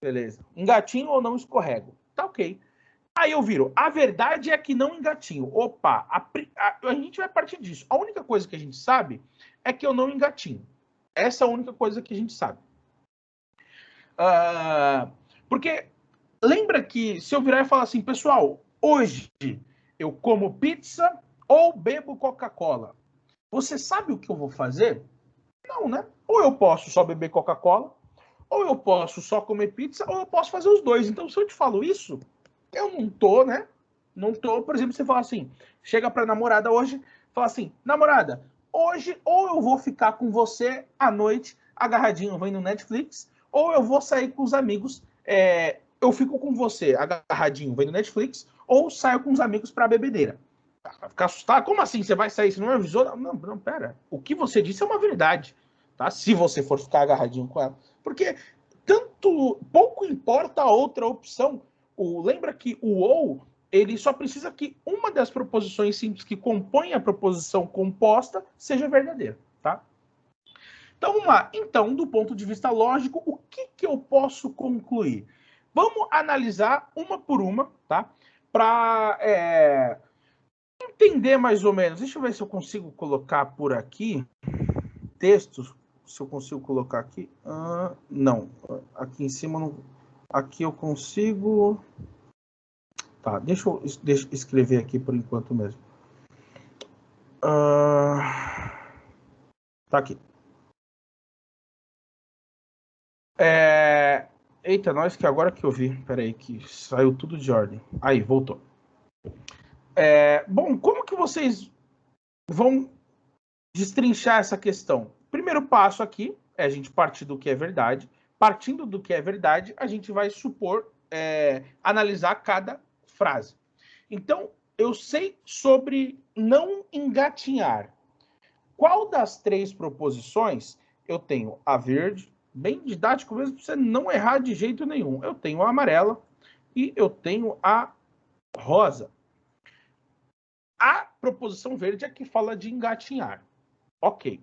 Beleza. Engatinho ou não escorrego? Tá ok. Aí eu viro: a verdade é que não engatinho. Opa, a gente vai partir disso. A única coisa que a gente sabe é que eu não engatinho. Essa é a única coisa que a gente sabe. Porque lembra que se eu virar e falar assim: pessoal, hoje eu como pizza ou bebo Coca-Cola, você sabe o que eu vou fazer? Não, né? Ou eu posso só beber Coca-Cola, ou eu posso só comer pizza, ou eu posso fazer os dois. Então, se eu te falo isso, eu não tô, né? Não tô, por exemplo, você fala assim, chega pra namorada hoje, fala assim, namorada, hoje ou eu vou ficar com você à noite, agarradinho, vendo Netflix, ou eu vou sair com os amigos, eu fico com você agarradinho, vendo Netflix, ou saio com os amigos pra bebedeira. Vai ficar assustado? Como assim? Você vai sair? Você não avisou? Não, pera. O que você disse é uma verdade, tá? Se você for ficar agarradinho com ela. Porque pouco importa a outra opção. Lembra que o ou, ele só precisa que uma das proposições simples que compõem a proposição composta seja verdadeira, tá? Então, vamos lá. Então, do ponto de vista lógico, o que eu posso concluir? Vamos analisar uma por uma, tá? Para entender mais ou menos. Deixa eu ver se eu consigo colocar por aqui textos. Se eu consigo colocar aqui. Não. Aqui em cima não. Aqui eu consigo. Tá, deixa eu escrever aqui por enquanto mesmo. Tá aqui. Eita, nós que agora que eu vi. Peraí, que saiu tudo de ordem. Aí, voltou. Bom, como que vocês vão destrinchar essa questão? Primeiro passo aqui é a gente partir do que é verdade. Partindo do que é verdade, a gente vai supor, analisar cada frase. Então, eu sei sobre não engatinhar. Qual das três proposições eu tenho a verde, bem didático mesmo, para você não errar de jeito nenhum. Eu tenho a amarela e eu tenho a rosa. A proposição verde é que fala de engatinhar. Ok.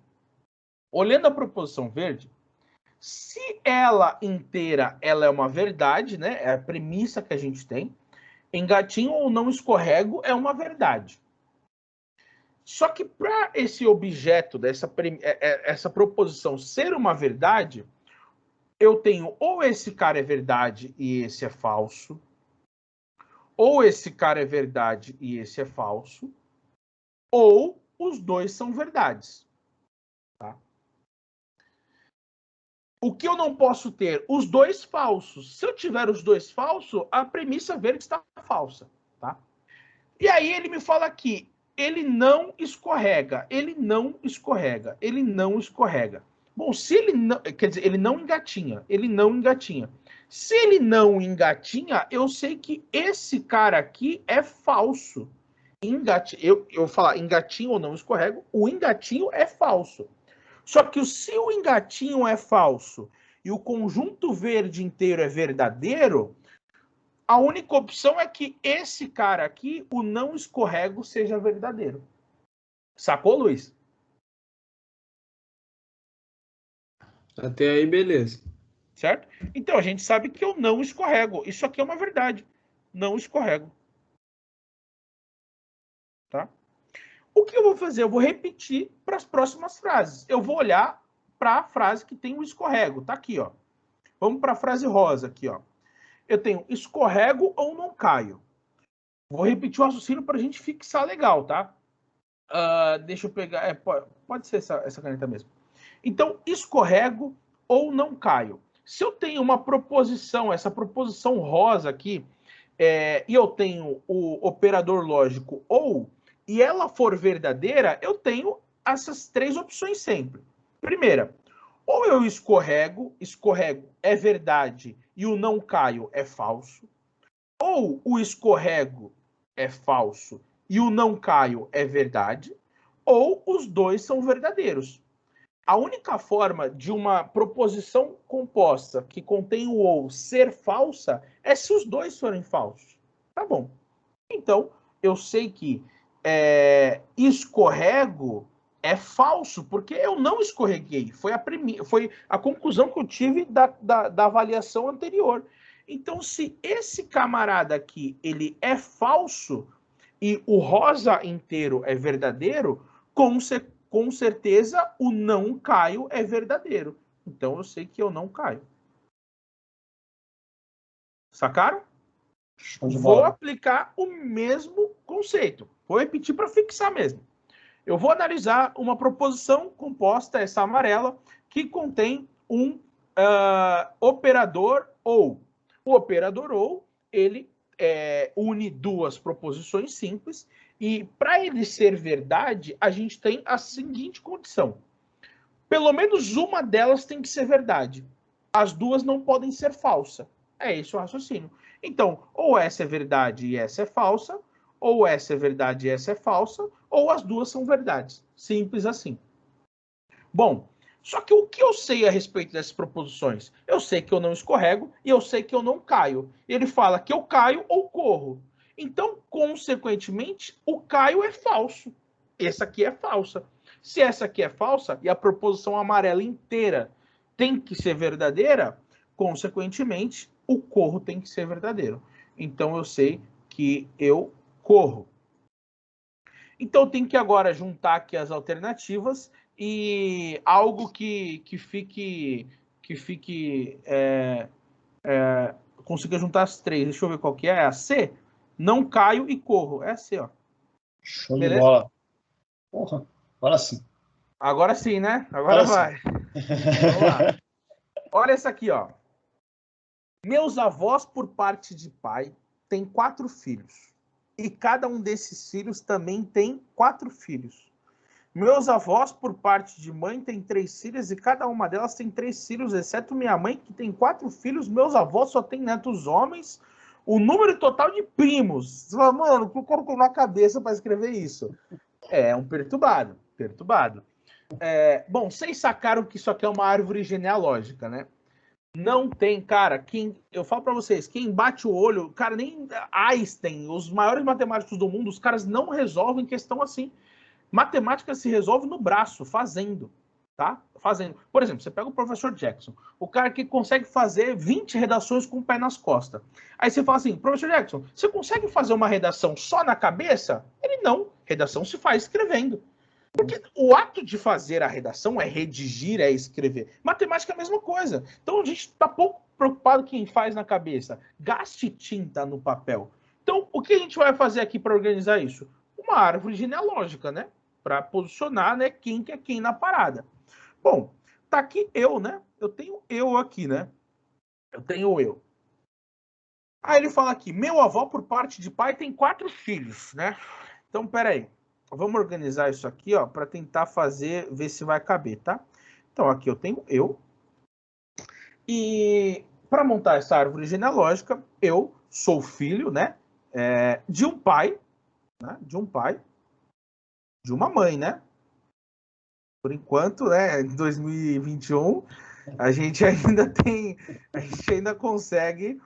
Olhando a proposição verde, se ela inteira ela é uma verdade, né? É a premissa que a gente tem. Engatinho ou não escorrego é uma verdade. Só que para esse objeto, essa proposição ser uma verdade, eu tenho ou esse cara é verdade e esse é falso, ou esse cara é verdade e esse é falso, ou os dois são verdades. Tá? O que eu não posso ter? Os dois falsos. Se eu tiver os dois falsos, a premissa verde está falsa. Tá? E aí ele me fala aqui, ele não escorrega, ele não escorrega, ele não escorrega. Bom, se ele não, quer dizer, ele não engatinha, ele não engatinha. Se ele não engatinha, eu sei que esse cara aqui é falso. Eu vou falar engatinho ou não escorrego, o engatinho é falso. Só que se o engatinho é falso e o conjunto verde inteiro é verdadeiro, a única opção é que esse cara aqui, o não escorrego, seja verdadeiro. Sacou, Luiz? Até aí, beleza. Certo? Então, a gente sabe que eu não escorrego. Isso aqui é uma verdade. Não escorrego. Tá? O que eu vou fazer? Eu vou repetir para as próximas frases. Eu vou olhar para a frase que tem o escorrego. Tá aqui, ó. Vamos para a frase rosa aqui, ó. Eu tenho escorrego ou não caio. Vou repetir o raciocínio para a gente fixar legal, tá? Deixa eu pegar. Pode ser essa caneta mesmo. Então, escorrego ou não caio. Se eu tenho uma proposição, essa proposição rosa aqui, e eu tenho o operador lógico ou, e ela for verdadeira, eu tenho essas três opções sempre. Primeira, ou eu escorrego é verdade e o não caio é falso, ou o escorrego é falso e o não caio é verdade, ou os dois são verdadeiros. A única forma de uma proposição composta que contém o ou ser falsa é se os dois forem falsos. Tá bom. Então, eu sei que escorrego é falso, porque eu não escorreguei. Foi a conclusão que eu tive da avaliação anterior. Então, se esse camarada aqui ele é falso e o rosa inteiro é verdadeiro, com certeza o não caio é verdadeiro. Então eu sei que eu não caio. Sacaram? Vou aplicar o mesmo conceito. Vou repetir para fixar mesmo. Eu vou analisar uma proposição composta, essa amarela, que contém um operador ou. O operador ou, ele une duas proposições simples, e para ele ser verdade, a gente tem a seguinte condição. Pelo menos uma delas tem que ser verdade. As duas não podem ser falsa. É esse o raciocínio. Então, ou essa é verdade e essa é falsa, ou essa é verdade e essa é falsa, ou as duas são verdades. Simples assim. Bom, só que o que eu sei a respeito dessas proposições? Eu sei que eu não escorrego e eu sei que eu não caio. Ele fala que eu caio ou corro. Então, consequentemente, o caio é falso. Essa aqui é falsa. Se essa aqui é falsa e a proposição amarela inteira tem que ser verdadeira, consequentemente, o corro tem que ser verdadeiro. Então, eu sei que eu corro. Então, eu tenho que agora juntar aqui as alternativas e algo que consiga juntar as três. Deixa eu ver qual que é. É a C? Não caio e corro. É a C, ó. Show Beleza? de bola. Porra, agora sim. Agora sim, né? Agora vai. Vamos lá. Olha essa aqui, ó. Meus avós, por parte de pai, têm 4 filhos. E cada um desses filhos também tem 4 filhos. Meus avós, por parte de mãe, têm 3 filhas e cada uma delas tem 3 filhos, exceto minha mãe, que tem 4 filhos. Meus avós só têm netos homens. O número total de primos. Você fala, mano, o que eu coloquei na cabeça para escrever isso? É um perturbado. Perturbado. Bom, vocês sacaram que isso aqui é uma árvore genealógica, né? Não tem, cara, eu falo para vocês, quem bate o olho, cara, nem Einstein, os maiores matemáticos do mundo, os caras não resolvem questão assim. Matemática se resolve no braço, fazendo, tá? Fazendo. Por exemplo, você pega o professor Jackson, o cara que consegue fazer 20 redações com o pé nas costas. Aí você fala assim, professor Jackson, você consegue fazer uma redação só na cabeça? Ele não, redação se faz escrevendo. Porque o ato de fazer a redação é redigir, é escrever. Matemática é a mesma coisa. Então a gente está pouco preocupado quem faz na cabeça. Gaste tinta no papel. Então o que a gente vai fazer aqui para organizar isso? Uma árvore genealógica, né? Para posicionar, né, quem que é quem na parada. Bom, tá aqui eu, né? Eu tenho eu aqui, né? Eu tenho eu. Aí ele fala aqui, meu avô por parte de pai tem 4 filhos, né? Então, peraí. Vamos organizar isso aqui, ó, para tentar ver se vai caber, tá? Então, aqui eu tenho eu. E para montar essa árvore genealógica, eu sou filho, né? De um pai, né? De um pai, de uma mãe, né? Por enquanto, né? Em 2021, a gente ainda consegue,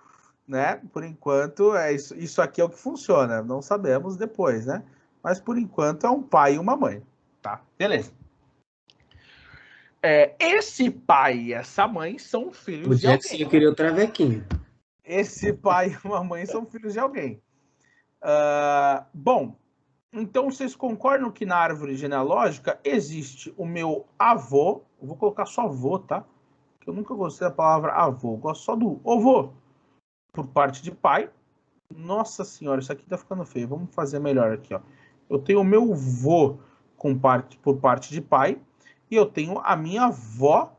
né? Por enquanto, isso aqui é o que funciona. Não sabemos depois, né? Mas por enquanto é um pai e uma mãe, tá? Beleza. Esse pai e essa mãe são filhos de alguém. Eu queria o travequinho. Esse pai e uma mãe são filhos de alguém. Bom, então vocês concordam que na árvore genealógica existe o meu avô, eu vou colocar só avô, tá? Porque eu nunca gostei da palavra avô, eu gosto só do avô, por parte de pai. Nossa senhora, isso aqui tá ficando feio, vamos fazer melhor aqui, ó. Eu tenho o meu vô por parte de pai e eu tenho a minha avó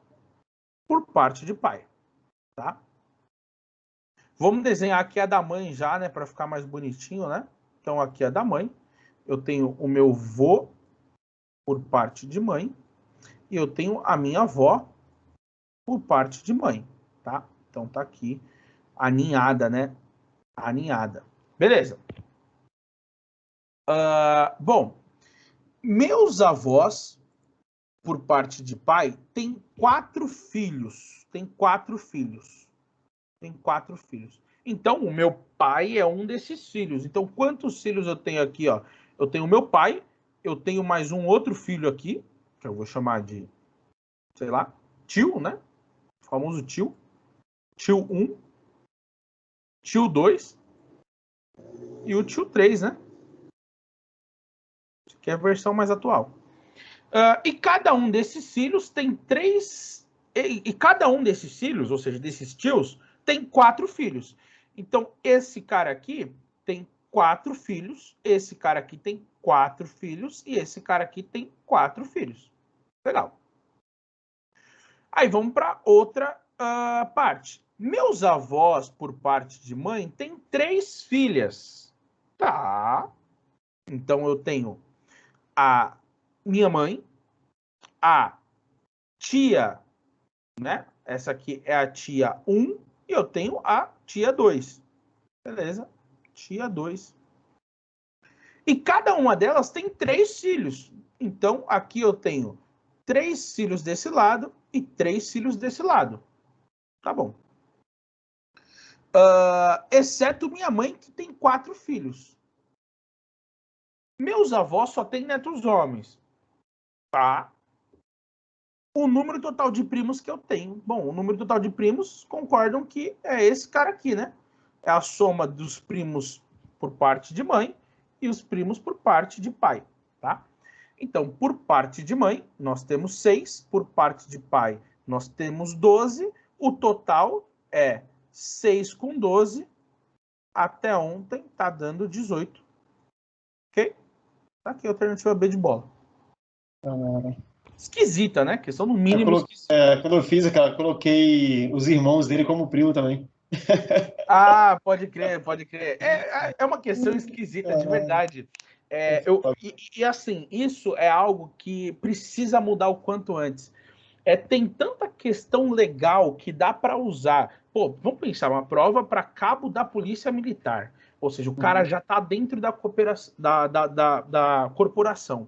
por parte de pai, tá? Vamos desenhar aqui a da mãe já, né, para ficar mais bonitinho, né? Então aqui é a da mãe. Eu tenho o meu vô por parte de mãe e eu tenho a minha avó por parte de mãe, tá? Então tá aqui a ninhada, né? A ninhada. Beleza. Bom, meus avós, por parte de pai, têm 4 filhos. Tem 4 filhos. Então, o meu pai é um desses filhos. Então, quantos filhos eu tenho aqui, ó? Eu tenho o meu pai, eu tenho mais um outro filho aqui, que eu vou chamar de, sei lá, tio, né? O famoso tio. Tio 1, tio 2 e o tio 3, né? Que é a versão mais atual. E cada um desses filhos tem 3... E cada um desses filhos, ou seja, desses tios, tem 4 filhos. Então, esse cara aqui tem 4 filhos, esse cara aqui tem 4 filhos e esse cara aqui tem 4 filhos. Legal. Aí vamos para outra parte. Meus avós, por parte de mãe, têm 3 filhas. Tá. Então eu tenho a minha mãe, a tia, né? Essa aqui é a tia 1 e eu tenho a tia 2. Beleza? Tia 2. E cada uma delas tem 3 filhos. Então, aqui eu tenho 3 filhos desse lado e 3 filhos desse lado. Tá bom. Exceto minha mãe, que tem 4 filhos. Meus avós só têm netos homens. Tá? O número total de primos que eu tenho. Bom, o número total de primos concordam que é esse cara aqui, né? É a soma dos primos por parte de mãe e os primos por parte de pai, tá? Então, por parte de mãe, nós temos 6. Por parte de pai, nós temos 12. O total é 6 com 12. Até ontem tá dando 18. Ok? Tá aqui a alternativa B de bola. Esquisita, né? Questão no mínimo. Quando eu fiz, cara, coloquei os irmãos dele como primo também. Ah, pode crer, pode crer. É uma questão esquisita, de verdade. E assim, isso é algo que precisa mudar o quanto antes. Tem tanta questão legal que dá para usar. Pô, vamos pensar, uma prova para cabo da polícia militar. Ou seja, o cara já está dentro da corporação.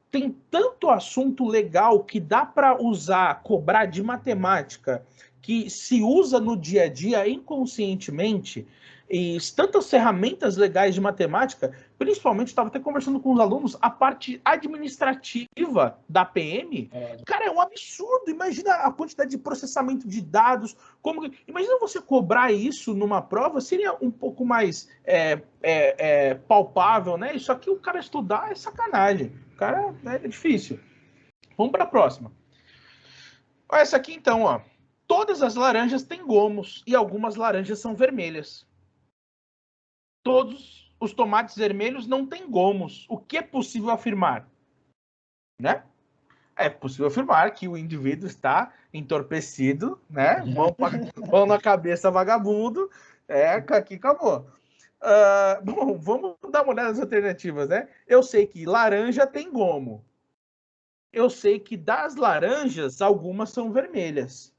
Tem tanto assunto legal que dá para usar, cobrar de matemática, que se usa no dia a dia inconscientemente, e tantas ferramentas legais de matemática, principalmente, estava até conversando com os alunos, a parte administrativa da PM, cara, é um absurdo. Imagina a quantidade de processamento de dados. Imagina você cobrar isso numa prova, seria um pouco mais palpável, né? Isso aqui o cara estudar é sacanagem. Cara, é difícil. Vamos para a próxima. Essa aqui, então, ó. Todas as laranjas têm gomos e algumas laranjas são vermelhas. Todos os tomates vermelhos não têm gomos. O que é possível afirmar? Né? É possível afirmar que o indivíduo está entorpecido, né? Mão na cabeça, vagabundo. Aqui acabou. Bom, vamos dar uma olhada nas alternativas, né? Eu sei que laranja tem gomo. Eu sei que das laranjas, algumas são vermelhas.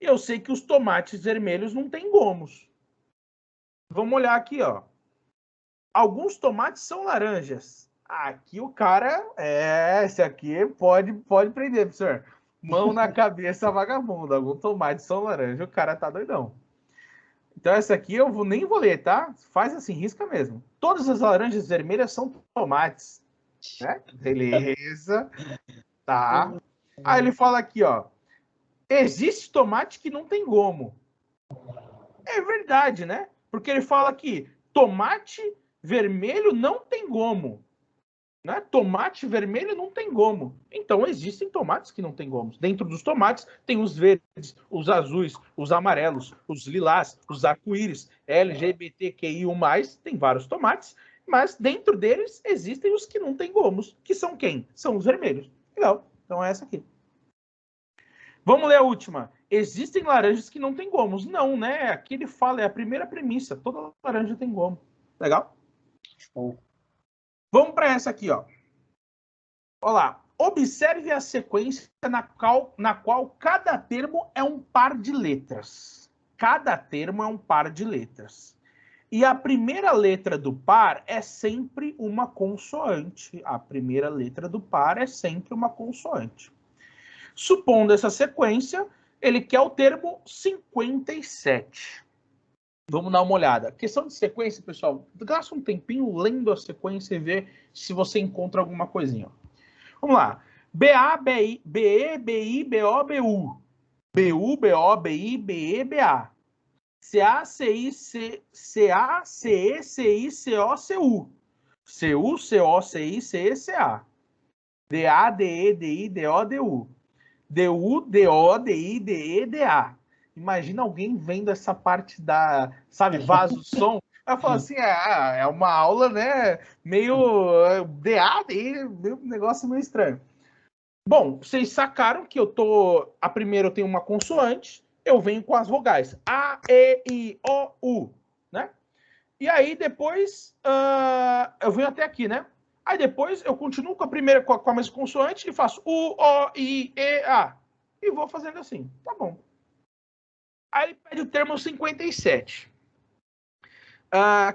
Eu sei que os tomates vermelhos não têm gomos. Vamos olhar aqui, ó. Alguns tomates são laranjas. Aqui o cara... esse aqui pode prender, professor. Mão na cabeça, vagabundo. Alguns tomates são laranja, o cara tá doidão. Então essa aqui eu nem vou ler, tá? Faz assim, risca mesmo. Todas as laranjas vermelhas são tomates. Né? Beleza. Tá. Aí ele fala aqui, ó. Existe tomate que não tem gomo. É verdade, né? Porque ele fala que tomate vermelho não tem gomo. Né? Tomate vermelho não tem gomo. Então existem tomates que não têm gomos. Dentro dos tomates tem os verdes, os azuis, os amarelos, os lilás, os arco-íris, LGBTQIA+, tem vários tomates, mas dentro deles existem os que não têm gomos, que são quem? São os vermelhos. Legal. Então é essa aqui. Vamos ler a última. Existem laranjas que não têm gomos. Não, né? Aqui ele fala, é a primeira premissa. Toda laranja tem gomo. Legal? Show. Vamos para essa aqui, ó. Olha lá. Observe a sequência na qual cada termo é um par de letras. Cada termo é um par de letras. E a primeira letra do par é sempre uma consoante. A primeira letra do par é sempre uma consoante. Supondo essa sequência, ele quer o termo 57. Vamos dar uma olhada. Questão de sequência, pessoal, gasta um tempinho lendo a sequência e vê se você encontra alguma coisinha. Vamos lá. BA, BI, BE, BI, BO, BU. BU, BO, BI, BE, BA. CA, CI, CA, CE, CI, CO, CU. CU, CO, CI, CE, CA. DA, DE, DI, DO, DU. DU, DO, DI, DE, DA. Imagina alguém vendo essa parte da, sabe, vaso som. Ela falou assim, é uma aula, né, meio DA, meio um negócio meio estranho. Bom, vocês sacaram que a primeira eu tenho uma consoante, eu venho com as vogais A, E, I, O, U, né? E aí depois eu venho até aqui, né? Aí depois eu continuo com a primeira, com a mesma consoante e faço U, O, I, E, A. E vou fazendo assim, tá bom. Aí ele pede o termo 57.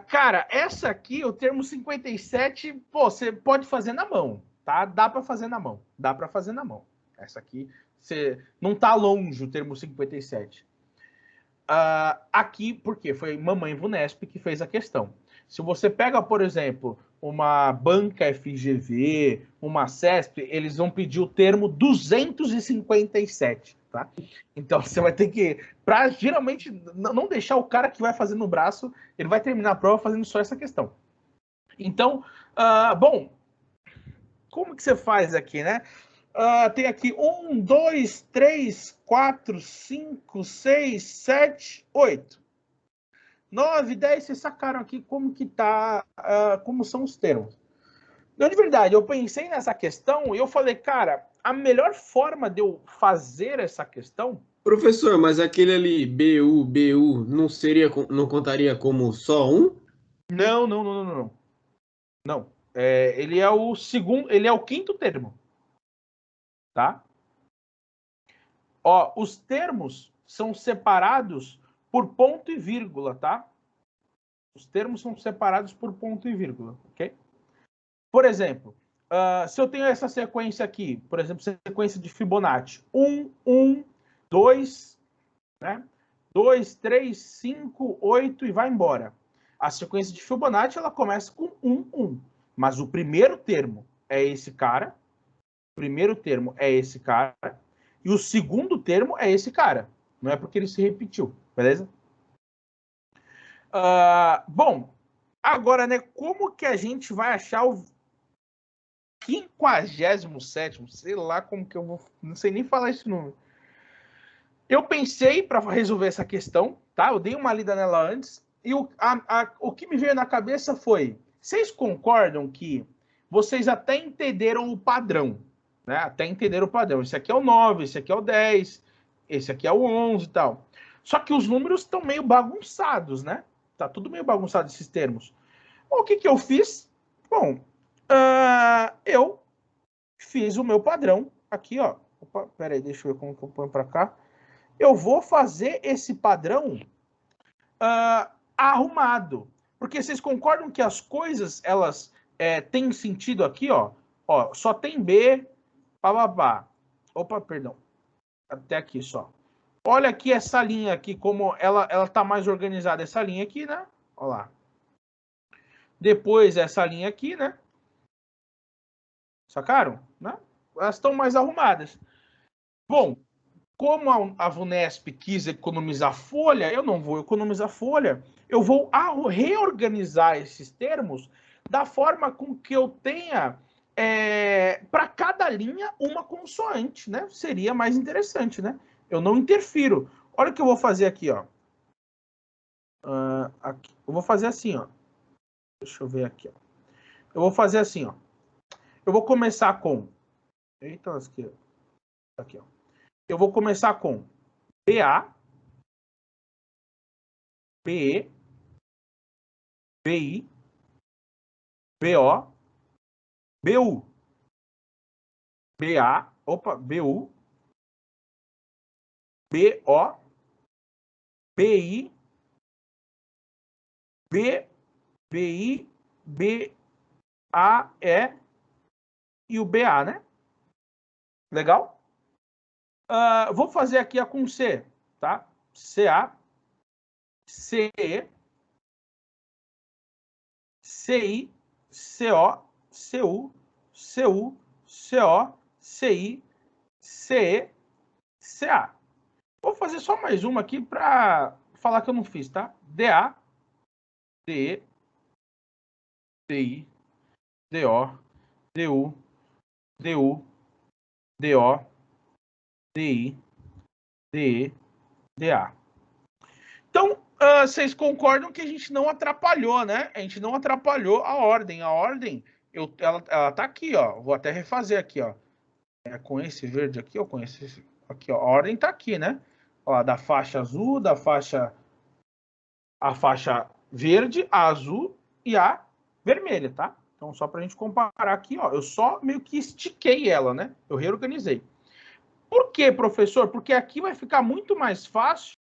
Cara, essa aqui, o termo 57, pô, você pode fazer na mão, tá? Dá para fazer na mão. Dá para fazer na mão. Essa aqui, você não tá longe o termo 57. Aqui, porque foi Mamãe Vunesp que fez a questão. Se você pega, por exemplo, uma banca FGV, uma CESP, eles vão pedir o termo 257, tá? Então você vai ter que, para geralmente não deixar o cara que vai fazer no braço, ele vai terminar a prova fazendo só essa questão. Então, bom, como que você faz aqui, né? Tem aqui 1, 2, 3, 4, 5, 6, 7, 8. 9, 10, vocês sacaram aqui como que tá, como são os termos. Não, de verdade, eu pensei nessa questão e eu falei, cara, a melhor forma de eu fazer essa questão... Professor, mas aquele ali, BU, não contaria como só um? Não. Não. Ele é o segundo, ele é o quinto termo. Tá? Ó, os termos são separados por ponto e vírgula, tá? Os termos são separados por ponto e vírgula, ok? Por exemplo, se eu tenho essa sequência aqui, por exemplo, sequência de Fibonacci, 1, 1, 2, né? 2, 3, 5, 8 e vai embora. A sequência de Fibonacci, ela começa com 1, 1. Mas o primeiro termo é esse cara, e o segundo termo é esse cara. Não é porque ele se repetiu, beleza? Bom, agora, né, como que a gente vai achar o 57º? Sei lá como que eu vou... Não sei nem falar esse número. Eu pensei para resolver essa questão, tá? Eu dei uma lida nela antes, e o que me veio na cabeça foi, vocês concordam que vocês até entenderam o padrão, né? Até entenderam o padrão. Esse aqui é o 9, esse aqui é o 10, esse aqui é o 11 e tal. Só que os números estão meio bagunçados, né? Tá tudo meio bagunçado esses termos. O que eu fiz? Bom, eu fiz o meu padrão aqui, ó. Opa, peraí, deixa eu ver como que eu ponho para cá. Eu vou fazer esse padrão arrumado. Porque vocês concordam que as coisas, elas têm sentido aqui, ó. Ó, só tem B, pá. Opa, perdão. Até aqui só. Olha aqui essa linha aqui, como ela tá mais organizada. Essa linha aqui, né? Olha lá. Depois essa linha aqui, né? Sacaram? Né? Elas estão mais arrumadas. Bom, como a Vunesp quis economizar folha, eu não vou economizar folha. Eu vou reorganizar esses termos da forma com que eu tenha para cada linha uma consoante, né? Seria mais interessante, né? Eu não interfiro. Olha o que eu vou fazer aqui, ó. Aqui. Eu vou fazer assim, ó. Deixa eu ver aqui, ó. Eu vou fazer assim, ó. Eu vou começar com... Eita, lasqueira. Aqui, ó. Eu vou começar com BA, BE, BI, BO, BU, BA, opa, BU, BO, BI, BI, BAE e o BA, né? Legal? Vou fazer aqui a com C, tá? CA, CE, CI, CO, CU, CU, CO, CI, CE, CA. Vou fazer só mais uma aqui para falar que eu não fiz, tá? DA, DE, DI, DO, DU, DU, DO, DI, DE, DA. Então, vocês concordam que a gente não atrapalhou, né? A gente não atrapalhou a ordem. A ordem, ela tá aqui, ó. Vou até refazer aqui, ó. Com esse verde aqui, ó, com esse aqui, ó. A ordem tá aqui, né? Ó, da faixa azul, a faixa verde, a azul e a vermelha, tá? Então, só pra gente comparar aqui, ó. Eu só meio que estiquei ela, né? Eu reorganizei. Por quê, professor? Porque aqui vai ficar muito mais fácil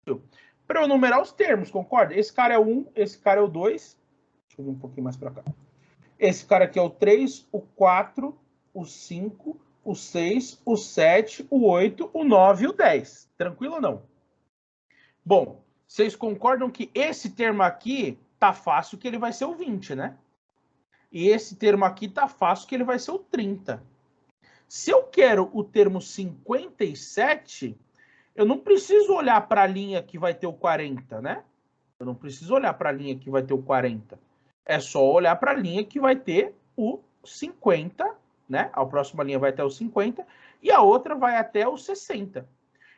para eu numerar os termos, concorda? Esse cara é o 1, esse cara é o 2. Deixa eu vir um pouquinho mais para cá. Esse cara aqui é o 3, o 4, o 5, o 6, o 7, o 8, o 9 e o 10. Tranquilo ou não? Bom, vocês concordam que esse termo aqui tá fácil que ele vai ser o 20, né? E esse termo aqui tá fácil que ele vai ser o 30. Se eu quero o termo 57, eu não preciso olhar para a linha que vai ter o 40, né? Eu não preciso olhar para a linha que vai ter o 40. É só olhar para a linha que vai ter o 50, né? A próxima linha vai até o 50 e a outra vai até o 60.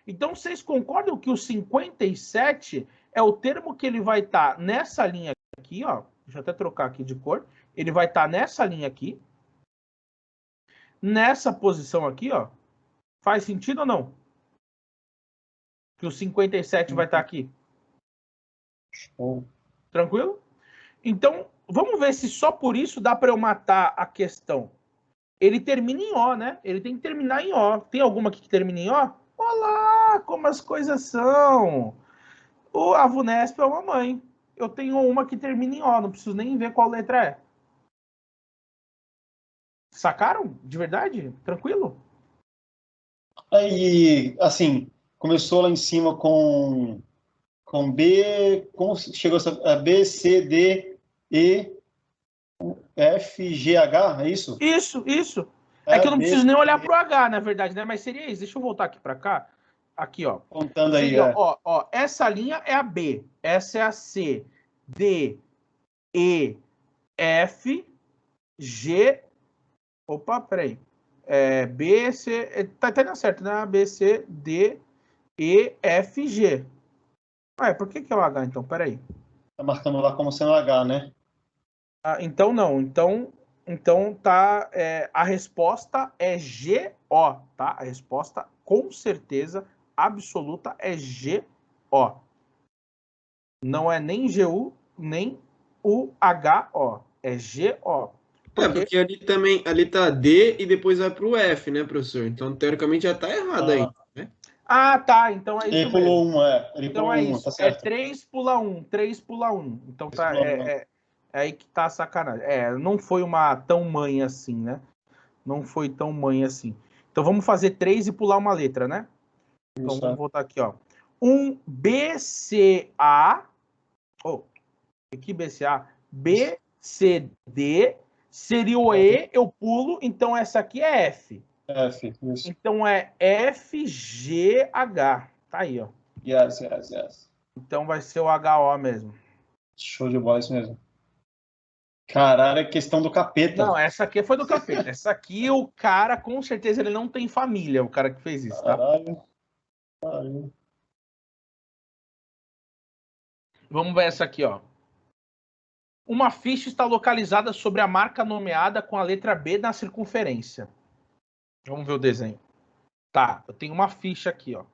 Então, vocês concordam que o 57 é o termo que ele vai estar nessa linha aqui, ó. Deixa eu até trocar aqui de cor. Ele vai estar nessa linha aqui. Nessa posição aqui, ó. Faz sentido ou não? Que o 57 vai estar aqui. Tranquilo? Então, vamos ver se só por isso dá para eu matar a questão. Ele termina em O, né? Ele tem que terminar em O. Tem alguma aqui que termina em O? Olá, como as coisas são. A VUNESP é uma mãe. Eu tenho uma que termina em O, não preciso nem ver qual letra é. Sacaram? De verdade? Tranquilo? Aí, assim, começou lá em cima com B, como chegou a B, C, D, E, F, G, H, é isso? Isso. É que eu não B, preciso nem olhar pro H, na verdade, né? Mas seria isso. Deixa eu voltar aqui para cá. Aqui, ó. contando aí, Seria, ó, essa linha é a B, essa é a C, D, E, F, G. Opa, peraí. B, C. Tá até certo, né? B, C, D, E, F, G. Por que é o H, então? Peraí. Tá marcando lá como sendo H, né? Então não. Então tá. A resposta é GO, tá? A resposta com certeza absoluta é GO. Não é nem GU, nem UHO. É GO. Porque ali tá D e depois vai pro F, né, professor? Então, teoricamente, já tá errado aí, né? Tá. Então é isso Ele pulou mesmo. Ele Então pulou é uma, isso. tá certo. 3 pula 1, 3 pula 1. Então tá. É aí que tá a sacanagem. Não foi uma tão mãe assim, né? Não foi tão mãe assim. Então vamos fazer 3 e pular uma letra, né? Então Isso, vamos voltar aqui, ó. BCA. Aqui BCA. BCD seria o E, eu pulo, então essa aqui é F. F, isso. Então é FGH. Tá aí, ó. Yes. Então vai ser o HO mesmo. Show de bola, isso mesmo. Caralho, é questão do capeta. Não, essa aqui foi do capeta. Essa aqui, o cara, com certeza, ele não tem família, o cara que fez isso, tá? Caralho. Vamos ver essa aqui, ó. Uma ficha está localizada sobre a marca nomeada com a letra B na circunferência. Vamos ver o desenho. Tá, eu tenho uma ficha aqui, ó.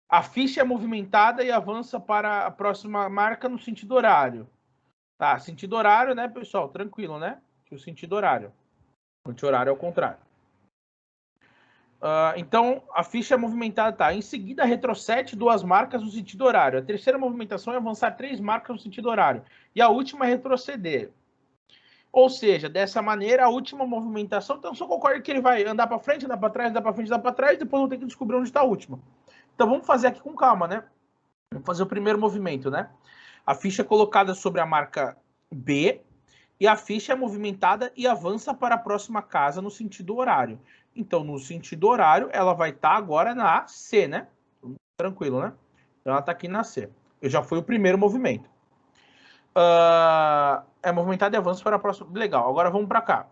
A ficha é movimentada e avança para a próxima marca no sentido horário. Tá, sentido horário, né, pessoal? Tranquilo, né? Que o sentido horário. O sentido horário é o contrário. Então, a ficha é movimentada, tá? Em seguida, retrocede 2 marcas no sentido horário. A terceira movimentação é avançar 3 marcas no sentido horário. E a última é retroceder. Ou seja, dessa maneira, a última movimentação... Então, só concorda que ele vai andar para frente, andar para trás, andar para frente, andar para trás, depois eu tenho que descobrir onde está a última. Então, vamos fazer aqui com calma, né? Vamos fazer o primeiro movimento, né? A ficha é colocada sobre a marca B e a ficha é movimentada e avança para a próxima casa no sentido horário. Então, no sentido horário, ela vai estar agora na C, né? Tranquilo, né? Então, ela está aqui na C. Já foi o primeiro movimento. É movimentada e avança para a próxima... Legal, agora vamos para cá.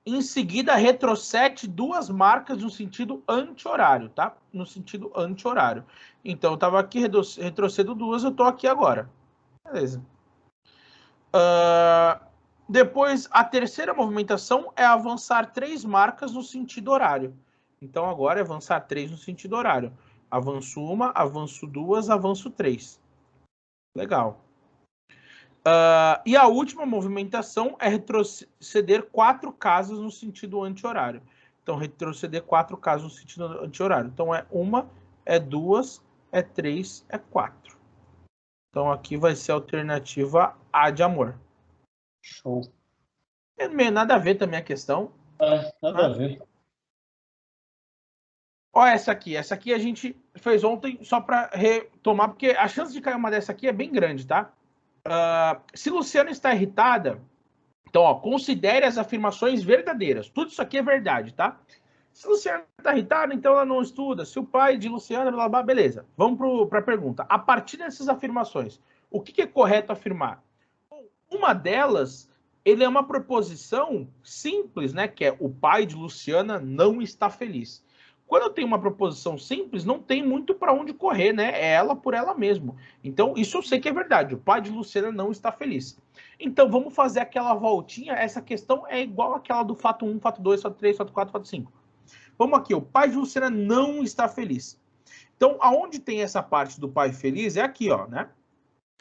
Em seguida, retrocede 2 marcas no sentido anti-horário, tá? No sentido anti-horário. Então, eu estava aqui, retrocedo 2, eu estou aqui agora. Beleza. Depois, a terceira movimentação é avançar 3 marcas no sentido horário. Então, agora é avançar 3 no sentido horário. Avanço 1, avanço 2, avanço 3. Legal. E a última movimentação é retroceder 4 casas no sentido anti-horário. Então, retroceder 4 casas no sentido anti-horário. Então, é 1, é 2, é 3, é 4. Então, aqui vai ser a alternativa A de amor. Show. É meio nada a ver também a questão. Nada a ver. Olha essa aqui. Essa aqui a gente fez ontem só para retomar, porque a chance de cair uma dessa aqui é bem grande, tá? Se Luciana está irritada, então, ó, considere as afirmações verdadeiras. Tudo isso aqui é verdade, tá? Se Luciana está irritada, então ela não estuda. Se o pai de Luciana, blá, blá, beleza. Vamos para a pergunta. A partir dessas afirmações, o que é correto afirmar? Uma delas, ele é uma proposição simples, né? Que é o pai de Luciana não está feliz. Quando eu tenho uma proposição simples, não tem muito para onde correr, né? É ela por ela mesma. Então, isso eu sei que é verdade. O pai de Luciana não está feliz. Então, vamos fazer aquela voltinha. Essa questão é igual àquela do fato 1, fato 2, fato 3, fato 4, fato 5. Vamos aqui. O pai de Luciana não está feliz. Então, aonde tem essa parte do pai feliz é aqui, ó, né?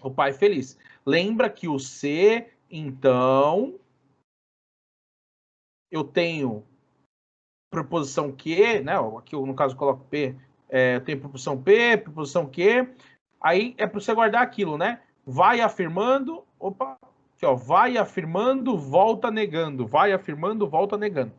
O pai feliz. Lembra que o C, então, eu tenho preposição que, né? Aqui eu, no caso, coloco P. Eu tenho preposição P, preposição que. Aí é para você guardar aquilo, né? Vai afirmando. Opa! Aqui, ó. Vai afirmando, volta negando. Vai afirmando, volta negando.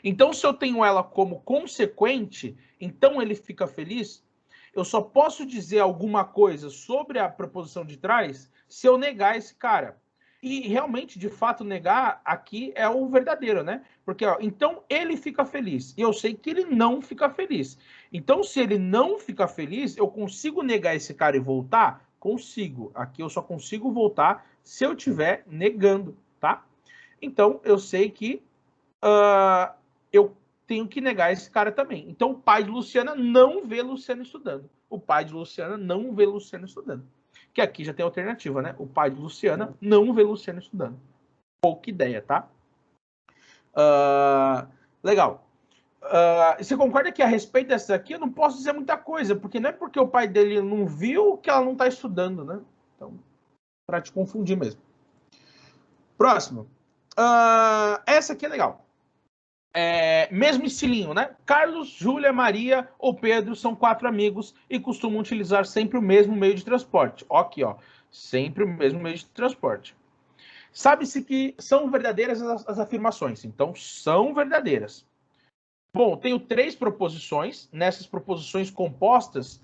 Então, se eu tenho ela como consequente, então ele fica feliz. Eu só posso dizer alguma coisa sobre a proposição de trás se eu negar esse cara. E realmente, de fato, negar aqui é o verdadeiro, né? Porque, ó, então ele fica feliz. E eu sei que ele não fica feliz. Então, se ele não fica feliz, eu consigo negar esse cara e voltar? Consigo. Aqui eu só consigo voltar se eu estiver negando, tá? Então, eu sei que eu tenho que negar esse cara também. Então, o pai de Luciana não vê Luciana estudando. O pai de Luciana não vê Luciana estudando. Que aqui já tem alternativa, né? O pai de Luciana não vê Luciana estudando. Pouca ideia, tá? Legal. Você concorda que a respeito dessa aqui eu não posso dizer muita coisa, porque não é porque o pai dele não viu que ela não está estudando, né? Então, para te confundir mesmo. Próximo. Essa aqui é legal. Mesmo estilinho, né? Carlos, Júlia, Maria ou Pedro são 4 amigos e costumam utilizar sempre o mesmo meio de transporte. Aqui, ó. Sempre o mesmo meio de transporte. Sabe-se que são verdadeiras as afirmações. Então, são verdadeiras. Bom, tenho 3 proposições. Nessas proposições compostas,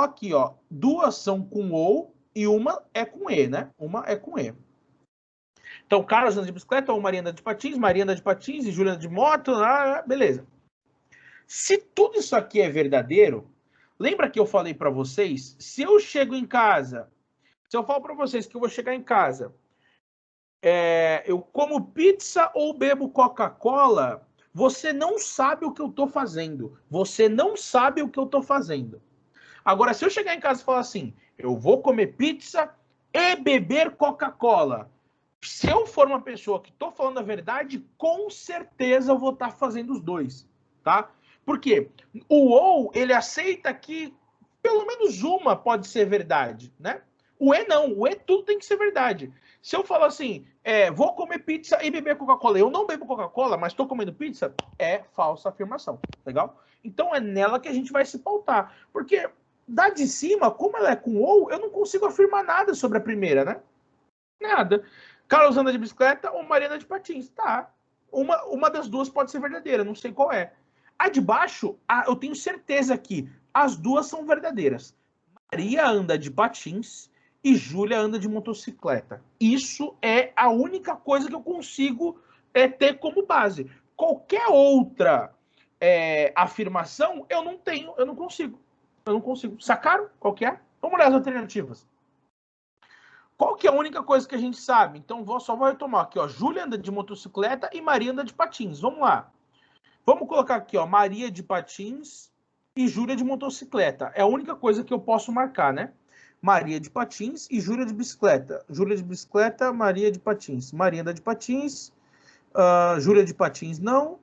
aqui, ó. 2 são com ou e uma é com e, né? Uma é com e. Então, Carlos anda de bicicleta, ou Maria anda de patins, Maria anda de patins e Júlia anda de moto, beleza. Se tudo isso aqui é verdadeiro, lembra que eu falei para vocês, se eu chego em casa, se eu falo para vocês que eu vou chegar em casa, eu como pizza ou bebo Coca-Cola, você não sabe o que eu estou fazendo. Você não sabe o que eu estou fazendo. Agora, se eu chegar em casa e falar assim, eu vou comer pizza e beber Coca-Cola, se eu for uma pessoa que estou falando a verdade, com certeza eu vou estar fazendo os dois, tá? Por quê? O ou, ele aceita que pelo menos uma pode ser verdade, né? O e não, o e tudo tem que ser verdade. Se eu falar assim, vou comer pizza e beber Coca-Cola, eu não bebo Coca-Cola, mas estou comendo pizza, é falsa afirmação, legal? Então é nela que a gente vai se pautar, porque da de cima, como ela é com ou, eu não consigo afirmar nada sobre a primeira, né? Nada. Carlos anda de bicicleta ou Maria anda de patins. Tá. Uma das duas pode ser verdadeira, não sei qual é. A de baixo, eu tenho certeza que as duas são verdadeiras. Maria anda de patins e Júlia anda de motocicleta. Isso é a única coisa que eu consigo ter como base. Qualquer outra afirmação, eu não tenho, eu não consigo. Eu não consigo. Sacaram qual que é? Vamos olhar as alternativas. Qual que é a única coisa que a gente sabe? Então, só vou retomar aqui, ó. Júlia anda de motocicleta e Maria anda de patins. Vamos lá. Vamos colocar aqui, ó, Maria de patins e Júlia de motocicleta. É a única coisa que eu posso marcar, né? Maria de patins e Júlia de bicicleta. Júlia de bicicleta, Maria de patins. Maria anda de patins, Júlia de patins não.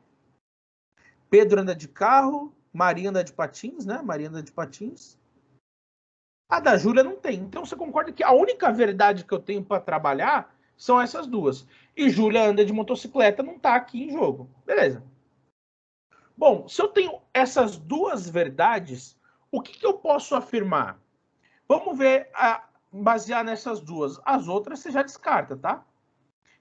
Pedro anda de carro, Maria anda de patins, né? Maria anda de patins. A da Júlia não tem. Então você concorda que a única verdade que eu tenho para trabalhar são essas duas. E Júlia anda de motocicleta, não está aqui em jogo. Beleza. Bom, se eu tenho essas duas verdades, o que eu posso afirmar? Vamos ver, basear nessas duas. As outras você já descarta, tá?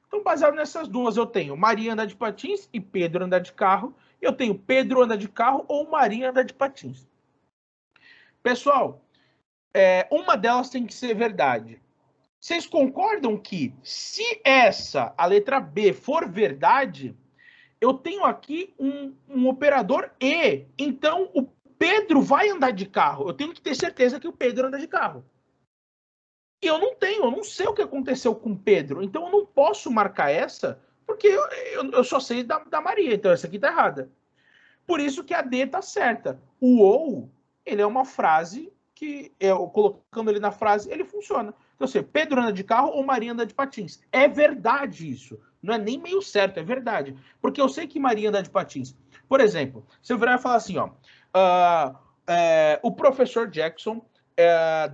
Então, baseado nessas duas, eu tenho Maria andar de patins e Pedro andar de carro. Eu tenho Pedro andar de carro ou Maria andar de patins. Pessoal, uma delas tem que ser verdade. Vocês concordam que se a letra B, for verdade, eu tenho aqui um operador E. Então, o Pedro vai andar de carro. Eu tenho que ter certeza que o Pedro anda de carro. E eu não sei o que aconteceu com o Pedro. Então, eu não posso marcar essa, porque eu só sei da Maria. Então, essa aqui tá errada. Por isso que a D tá certa. O ou, ele é uma frase que, colocando ele na frase, ele funciona. Então, assim, Pedro anda de carro ou Maria anda de patins. É verdade isso. Não é nem meio certo, é verdade. Porque eu sei que Maria anda de patins. Por exemplo, se eu virar e falar assim, ó, o professor Jackson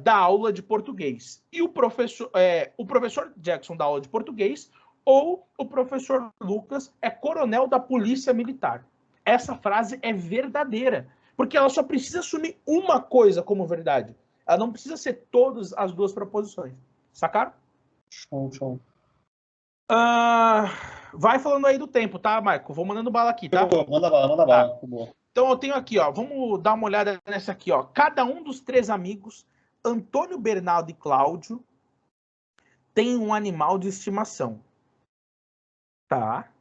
dá aula de português. E o professor Jackson dá aula de português ou o professor Lucas é coronel da polícia militar. Essa frase é verdadeira. Porque ela só precisa assumir uma coisa como verdade. Ela não precisa ser todas as duas proposições. Sacaram? Show. Vai falando aí do tempo, tá, Marco? Vou mandando bala aqui, tá? Manda bala. Tá. Então eu tenho aqui, ó. Vamos dar uma olhada nessa aqui, ó. Cada um dos 3 amigos, Antônio, Bernardo e Cláudio, tem um animal de estimação. Tá?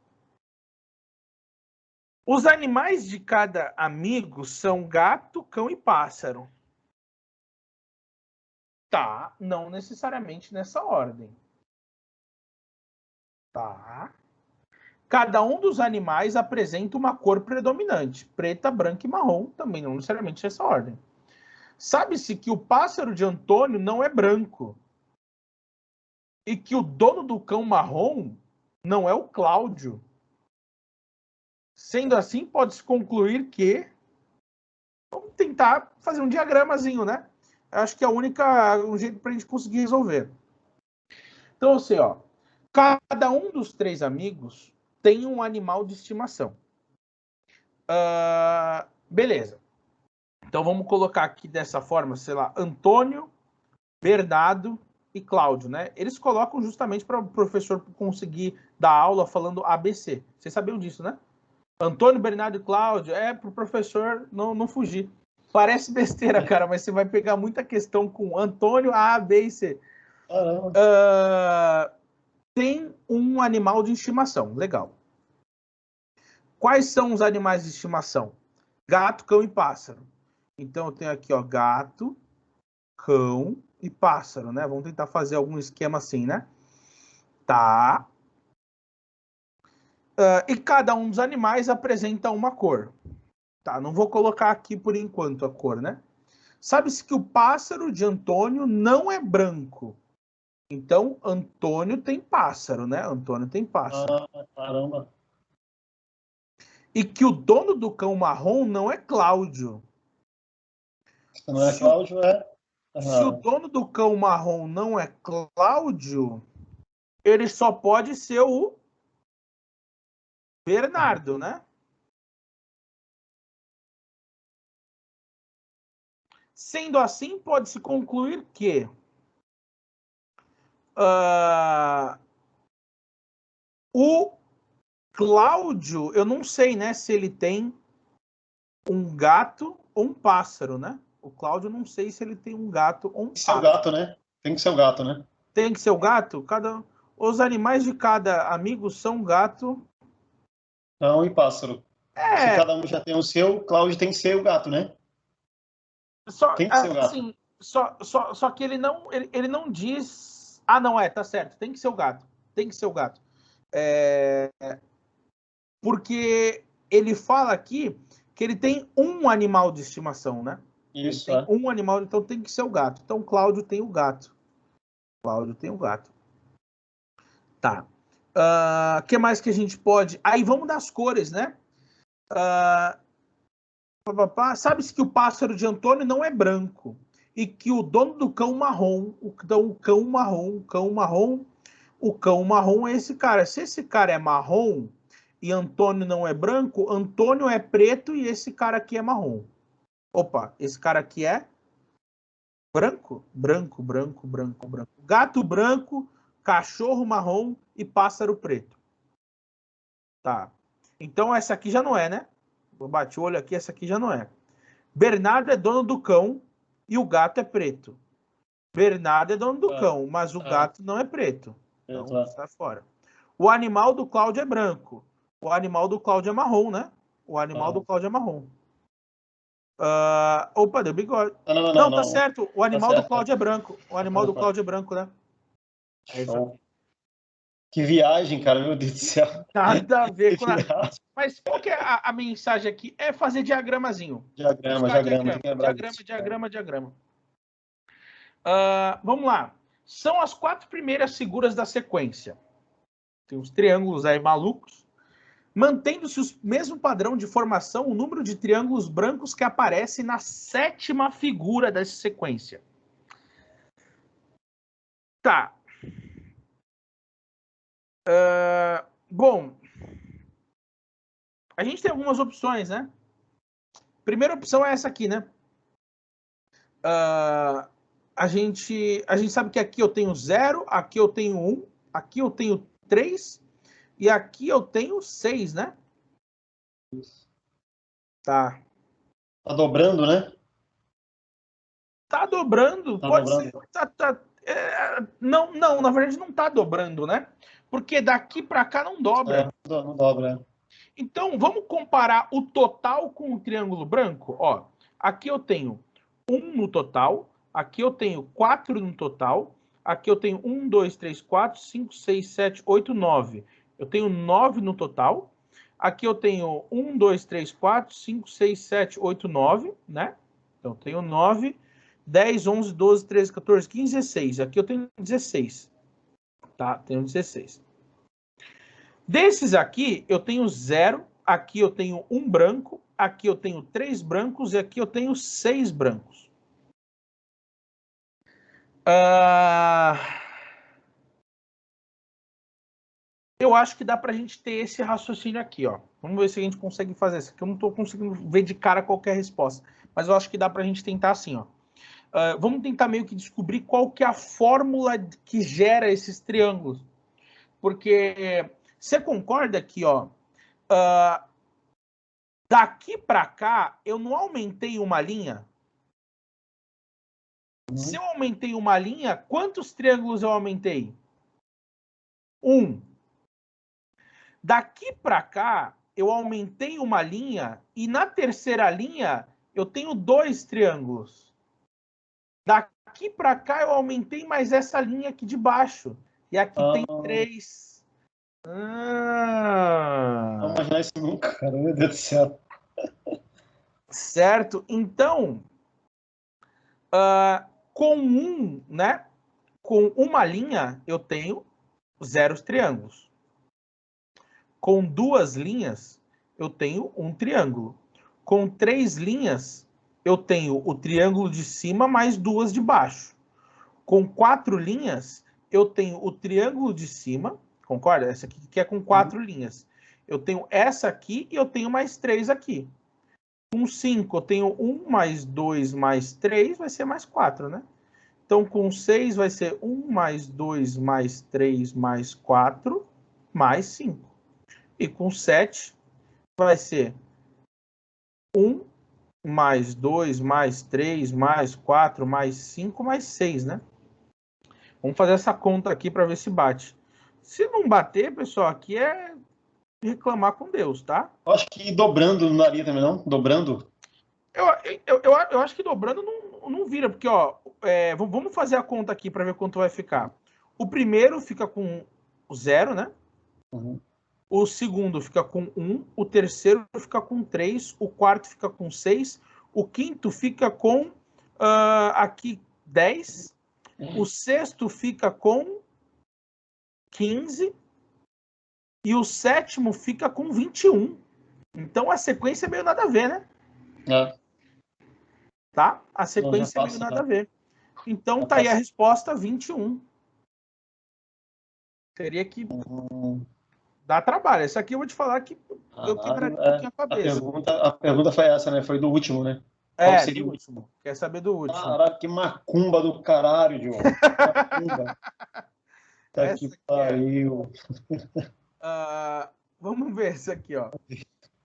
Os animais de cada amigo são gato, cão e pássaro. Tá, não necessariamente nessa ordem. Tá. Cada um dos animais apresenta uma cor predominante, preta, branca e marrom, também não necessariamente nessa ordem. Sabe-se que o pássaro de Antônio não é branco e que o dono do cão marrom não é o Cláudio. Sendo assim, pode-se concluir que... Vamos tentar fazer um diagramazinho, né? Acho que é um jeito para a gente conseguir resolver. Então, assim, ó, cada um dos 3 amigos tem um animal de estimação. Beleza. Então, vamos colocar aqui dessa forma, sei lá, Antônio, Bernardo e Cláudio, né? Eles colocam justamente para o professor conseguir dar aula falando ABC. Vocês sabiam disso, né? Antônio, Bernardo e Cláudio, para o professor não fugir. Parece besteira, cara, mas você vai pegar muita questão com Antônio, A, B e C. Tem um animal de estimação. Legal. Quais são os animais de estimação? Gato, cão e pássaro. Então, eu tenho aqui, ó, gato, cão e pássaro, né? Vamos tentar fazer algum esquema assim, né? Tá. E cada um dos animais apresenta uma cor. Tá, não vou colocar aqui por enquanto a cor, né? Sabe-se que o pássaro de Antônio não é branco. Então, Antônio tem pássaro, né? Antônio tem pássaro. Caramba. E que o dono do cão marrom não é Cláudio. Se não é Cláudio, Se o dono do cão marrom não é Cláudio, ele só pode ser o Bernardo, né? Sendo assim, pode-se concluir que o Cláudio, eu não sei, né, se ele tem um gato ou um pássaro, né? O Cláudio, eu não sei se ele tem um gato ou um pássaro. Tem que ser o gato, né? Tem que ser o gato, né? Tem que ser o gato? Os animais de cada amigo são gato. Cão e pássaro. Se cada um já tem o seu, Cláudio tem que ser o gato, né? Tem que ser o gato. Assim, só que ele não diz Ah, não, tá certo. Tem que ser o gato. Tem que ser o gato. Porque ele fala aqui que ele tem um animal de estimação, né? Isso, ele tem um animal, então tem que ser o gato. Então, Cláudio tem o gato. Cláudio tem o gato. Tá. O que mais que a gente pode... Aí vamos das cores, né? Sabe-se que o pássaro de Antônio não é branco. E que o dono do cão marrom, o cão marrom é esse cara. Se esse cara é marrom e Antônio não é branco, Antônio é preto e esse cara aqui é marrom. Opa, esse cara aqui é branco? Branco. Gato branco, cachorro marrom e pássaro preto. Tá. Então essa aqui já não é, né? Eu bati o olho aqui, essa aqui já não é. Bernardo é dono do cão e o gato é preto. Bernardo é dono do cão, mas o gato não é preto. Então está fora. O animal do Cláudio é branco. O animal do Cláudio é marrom, né? O animal do Cláudio é marrom. Opa, deu bigode. Não, tá certo. O animal do Cláudio é branco. O animal do Cláudio é branco, né? Show. Que viagem, cara, meu Deus do céu. Nada a ver com nada. Mas qual que é a mensagem aqui? É fazer diagramazinho. Diagrama. Vamos lá. São as 4 primeiras figuras da sequência. Tem os triângulos aí malucos. Mantendo-se o mesmo padrão de formação, o número de triângulos brancos que aparece na 7ª figura dessa sequência. Tá. Bom, a gente tem algumas opções, né? Primeira opção é essa aqui, né? A gente sabe que aqui eu tenho 0, aqui eu tenho 1, aqui eu tenho 3 e aqui eu tenho 6, né? Tá. Tá dobrando, né? Tá dobrando. Pode ser. Não, na verdade não tá dobrando, né? Porque daqui para cá não dobra. Não dobra. Então, vamos comparar o total com o triângulo branco? Ó, aqui eu tenho 1 no total, aqui eu tenho 4 no total, aqui eu tenho 1, 2, 3, 4, 5, 6, 7, 8, 9. Eu tenho 9 no total. Aqui eu tenho 1, 2, 3, 4, 5, 6, 7, 8, 9, né? Então, eu tenho 9, 10, 11, 12, 13, 14, 15, 16. Aqui eu tenho 16. Tá? Tenho 16. Desses aqui, eu tenho 0, aqui eu tenho 1 branco, aqui eu tenho 3 brancos e aqui eu tenho 6 brancos. Eu acho que dá pra gente ter esse raciocínio aqui, ó. Vamos ver se a gente consegue fazer isso aqui. Eu não tô conseguindo ver de cara qualquer resposta, mas eu acho que dá pra gente tentar assim, ó. Vamos tentar meio que descobrir qual que é a fórmula que gera esses triângulos. Porque você concorda que, ó, daqui para cá, eu não aumentei uma linha? Se eu aumentei uma linha, quantos triângulos eu aumentei? 1. Daqui para cá, eu aumentei uma linha e na terceira linha eu tenho 2 triângulos. Daqui para cá eu aumentei mais essa linha aqui de baixo. E aqui tem 3. Não imaginar isso nunca, cara. Meu Deus do céu. Certo? Então, com 1, né? Com uma linha, eu tenho 0 triângulos. Com 2 linhas, eu tenho 1 triângulo. Com 3 linhas, eu tenho o triângulo de cima mais 2 de baixo. Com 4 linhas, eu tenho o triângulo de cima, concorda? Essa aqui que é com 4 linhas. Eu tenho essa aqui e eu tenho mais 3 aqui. Com 5, eu tenho 1 mais 2 mais 3, vai ser mais 4, né? Então, com 6 vai ser 1 mais 2 mais 3 mais 4 mais 5. E com 7 vai ser 1 mais 2 mais 3 mais 4 mais 5 mais 6, né? Vamos fazer essa conta aqui para ver se bate. Se não bater, pessoal, aqui é reclamar com Deus, tá? Eu acho que dobrando não daria também, não? Dobrando? Eu acho que dobrando não vira, porque, ó, vamos fazer a conta aqui para ver quanto vai ficar. O primeiro fica com 0, né? Uhum. O segundo fica com 1, o terceiro fica com 3, o quarto fica com 6, o quinto fica com aqui 10, o sexto fica com 15 e o sétimo fica com 21. Então a sequência é meio nada a ver, né? É. Tá? A sequência é meio nada a ver. Então tá aí a resposta 21. Teria que dar trabalho. Essa aqui eu vou te falar que eu quebraria um pouquinho a cabeça. A pergunta foi essa, né? Foi do último, né? Qual seria o último? Quer saber do último? Caraca, que macumba do caralho, Diogo. Macumba. Tá que pariu. Vamos ver esse aqui, ó.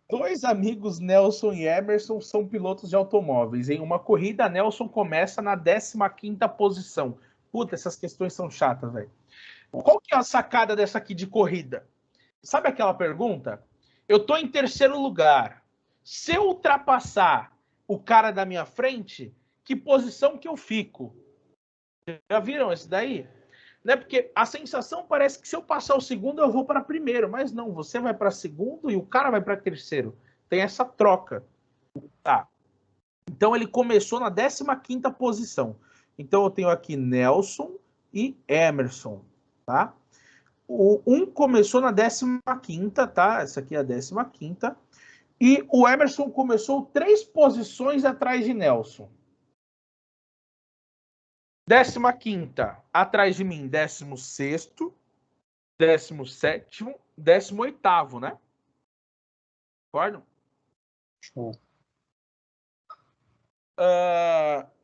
2 amigos, Nelson e Emerson, são pilotos de automóveis. Em uma corrida, Nelson começa na 15ª posição. Puta, essas questões são chatas, velho. Qual que é a sacada dessa aqui de corrida? Sabe aquela pergunta? Eu tô em terceiro lugar. Se eu ultrapassar o cara da minha frente, que posição que eu fico? Já viram esse daí? Né? Porque a sensação parece que se eu passar o segundo, eu vou para primeiro. Mas não, você vai para segundo e o cara vai para terceiro. Tem essa troca. Tá. Então ele começou na 15ª posição. Então eu tenho aqui Nelson e Emerson. Tá? O 1 começou na 15ª, tá? Essa aqui é a 15ª. E o Emerson começou 3 posições atrás de Nelson. 15ª, atrás de mim, 16º, 17º, 18º, né? Concordo?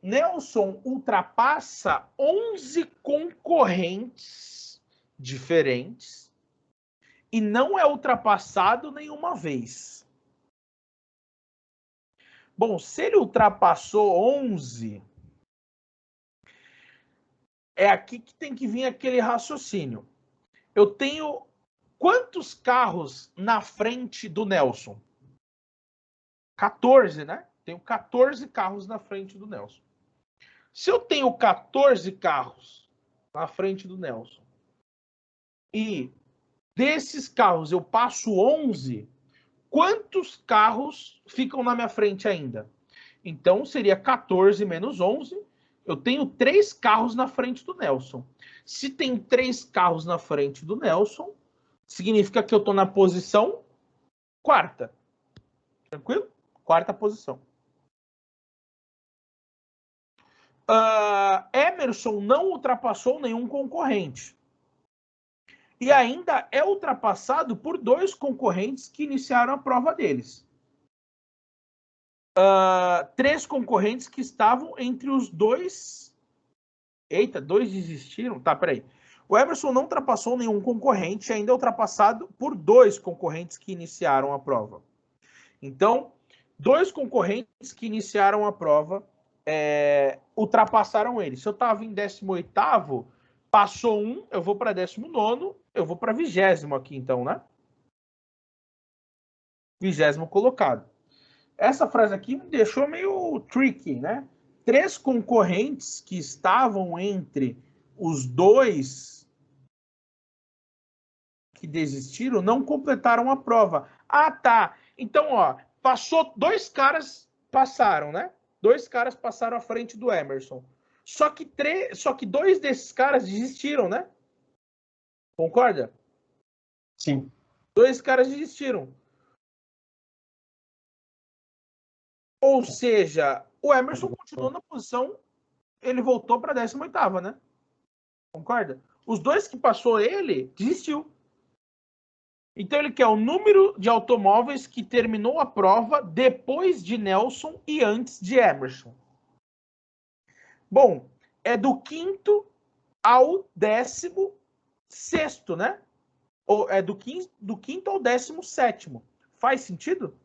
Nelson ultrapassa 11 concorrentes diferentes e não é ultrapassado nenhuma vez. Bom, se ele ultrapassou 11... é aqui que tem que vir aquele raciocínio. Eu tenho quantos carros na frente do Nelson? 14, né? Tenho 14 carros na frente do Nelson. Se eu tenho 14 carros na frente do Nelson e desses carros eu passo 11, quantos carros ficam na minha frente ainda? Então seria 14 menos 11. Eu tenho 3 carros na frente do Nelson. Se tem 3 carros na frente do Nelson, significa que eu estou na posição 4ª. Tranquilo? 4ª posição. Emerson não ultrapassou nenhum concorrente. E ainda é ultrapassado por 2 concorrentes que iniciaram a prova deles. 3 concorrentes que estavam entre os 2. Eita, 2 desistiram? Tá, peraí. O Emerson não ultrapassou nenhum concorrente, ainda é ultrapassado por 2 concorrentes que iniciaram a prova. Então, 2 concorrentes que iniciaram a prova ultrapassaram ele. Se eu estava em 18º, passou 1, eu vou para 19º, eu vou para 20º aqui, então, né? 20º colocado. Essa frase aqui me deixou meio tricky, né? 3 concorrentes que estavam entre os 2 que desistiram não completaram a prova. Ah, tá. Então, ó, passou 2 caras, passaram, né? 2 caras passaram à frente do Emerson. Só que 2 desses caras desistiram, né? Concorda? Sim. 2 caras desistiram. Ou seja, o Emerson continuou na posição, ele voltou para a 18ª, né? Concorda? Os 2 que passou ele, desistiu. Então ele quer o número de automóveis que terminou a prova depois de Nelson e antes de Emerson. Bom, é do 5º ao 16º, né? Ou é do 5º ao 17º. Faz sentido?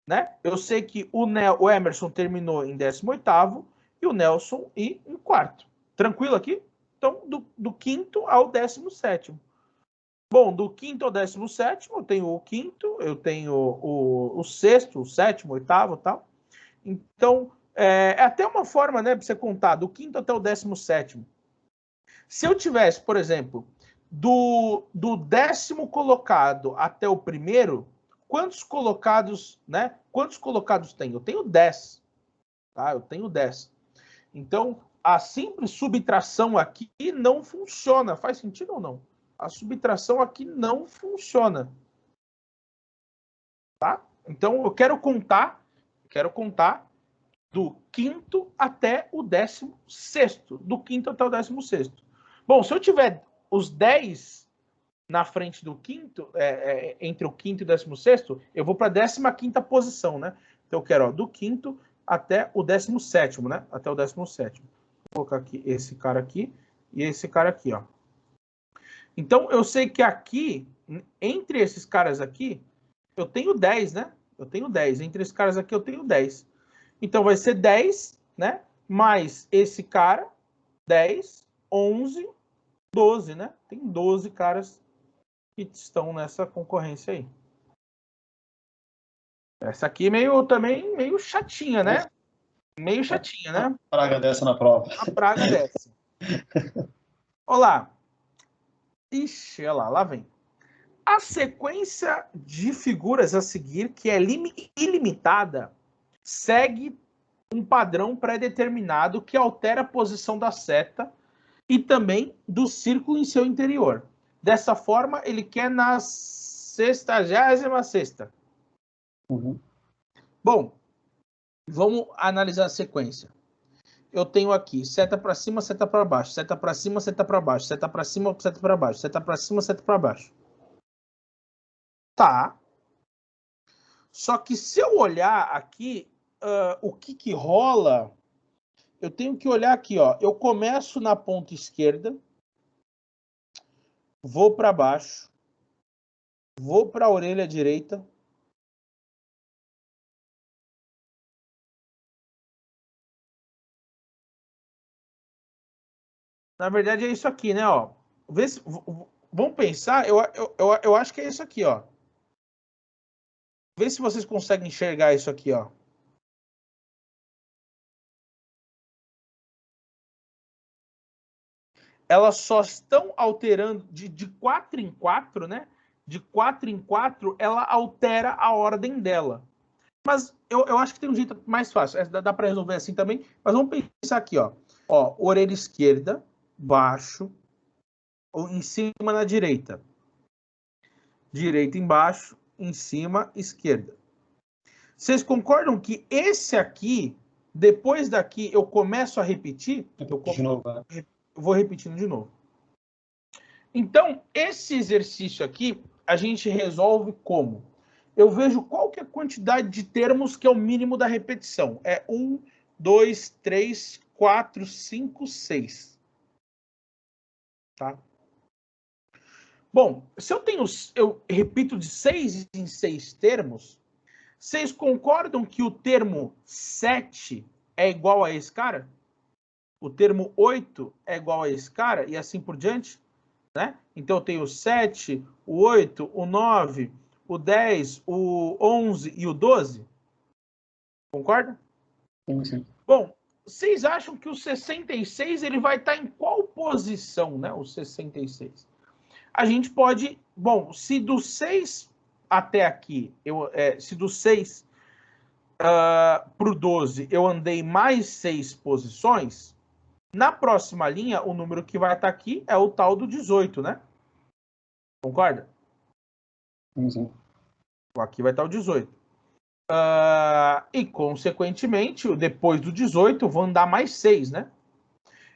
Né? Eu sei que o Emerson terminou em 18º e o Nelson em 4º. Tranquilo aqui? Então, do 5º ao 17º. Bom, do 5º ao 17º, eu tenho o 5º, eu tenho o 6º, o 7º, o 8º e tal. Então, é até uma forma, né, para você contar, do 5º até o 17º. Se eu tivesse, por exemplo, do 10º colocado até o primeiro, quantos colocados, né? Quantos colocados tem? Eu tenho 10. Tá? Eu tenho 10. Então, a simples subtração aqui não funciona. Faz sentido ou não? A subtração aqui não funciona. Tá? Então, eu quero contar do 5º até o 16º. Do 5º até o 16º. Bom, se eu tiver os 10 na frente do 5º, entre o 5º e o 16º, eu vou para a 15ª posição, né? Então, eu quero do 5º até o 17º, né? Até o 17º. Vou colocar aqui esse cara aqui e esse cara aqui, ó. Então, eu sei que aqui, entre esses caras aqui, eu tenho 10, né? Eu tenho 10. Entre esses caras aqui, eu tenho 10. Então, vai ser 10, né? Mais esse cara, 10, 11, 12, né? Tem 12 caras que estão nessa concorrência aí. Essa aqui também meio chatinha, né? Meio chatinha, né? Uma praga dessa na prova. Uma praga dessa. Olá. Ixi, olha lá vem. A sequência de figuras a seguir, que é ilimitada, segue um padrão pré-determinado que altera a posição da seta e também do círculo em seu interior. Dessa forma, ele quer na 66ª. Uhum. Bom, vamos analisar a sequência. Eu tenho aqui seta para cima, seta para baixo, seta para cima, seta para baixo, seta para cima, seta para baixo, seta para cima, seta para baixo. Tá. Só que se eu olhar aqui, o que rola, eu tenho que olhar aqui, ó. Eu começo na ponta esquerda, vou para baixo, vou para a orelha direita, na verdade é isso aqui, né, ó. Vamos pensar, eu acho que é isso aqui, ó. Vê se vocês conseguem enxergar isso aqui, ó. Elas só estão alterando de 4 em 4, né? De 4 em 4, ela altera a ordem dela. Mas eu acho que tem um jeito mais fácil. Dá para resolver assim também. Mas vamos pensar aqui, ó. Ó, orelha esquerda, baixo, ou em cima na direita. Direita embaixo, em cima, esquerda. Vocês concordam que esse aqui, depois daqui, eu começo a repetir? De novo, eu vou repetindo de novo. Então, esse exercício aqui, a gente resolve como? Eu vejo qual que é a quantidade de termos que é o mínimo da repetição. É 1, 2, 3, 4, 5, 6. Tá? Bom, se eu repito de 6 em 6 termos, vocês concordam que o termo 7 é igual a esse cara? O termo 8 é igual a esse cara? E assim por diante? Né? Então, eu tenho o 7, o 8, o 9, o 10, o 11 e o 12. Concorda? sim. Bom, vocês acham que o 66 ele vai estar em qual posição, né? O 66. A gente pode... Bom, se do 6 até aqui, se do 6 para o 12 eu andei mais 6 posições, na próxima linha, o número que vai estar aqui é o tal do 18, né? Concorda? Sim. Aqui vai estar o 18. E, consequentemente, depois do 18, eu vou andar mais 6, né?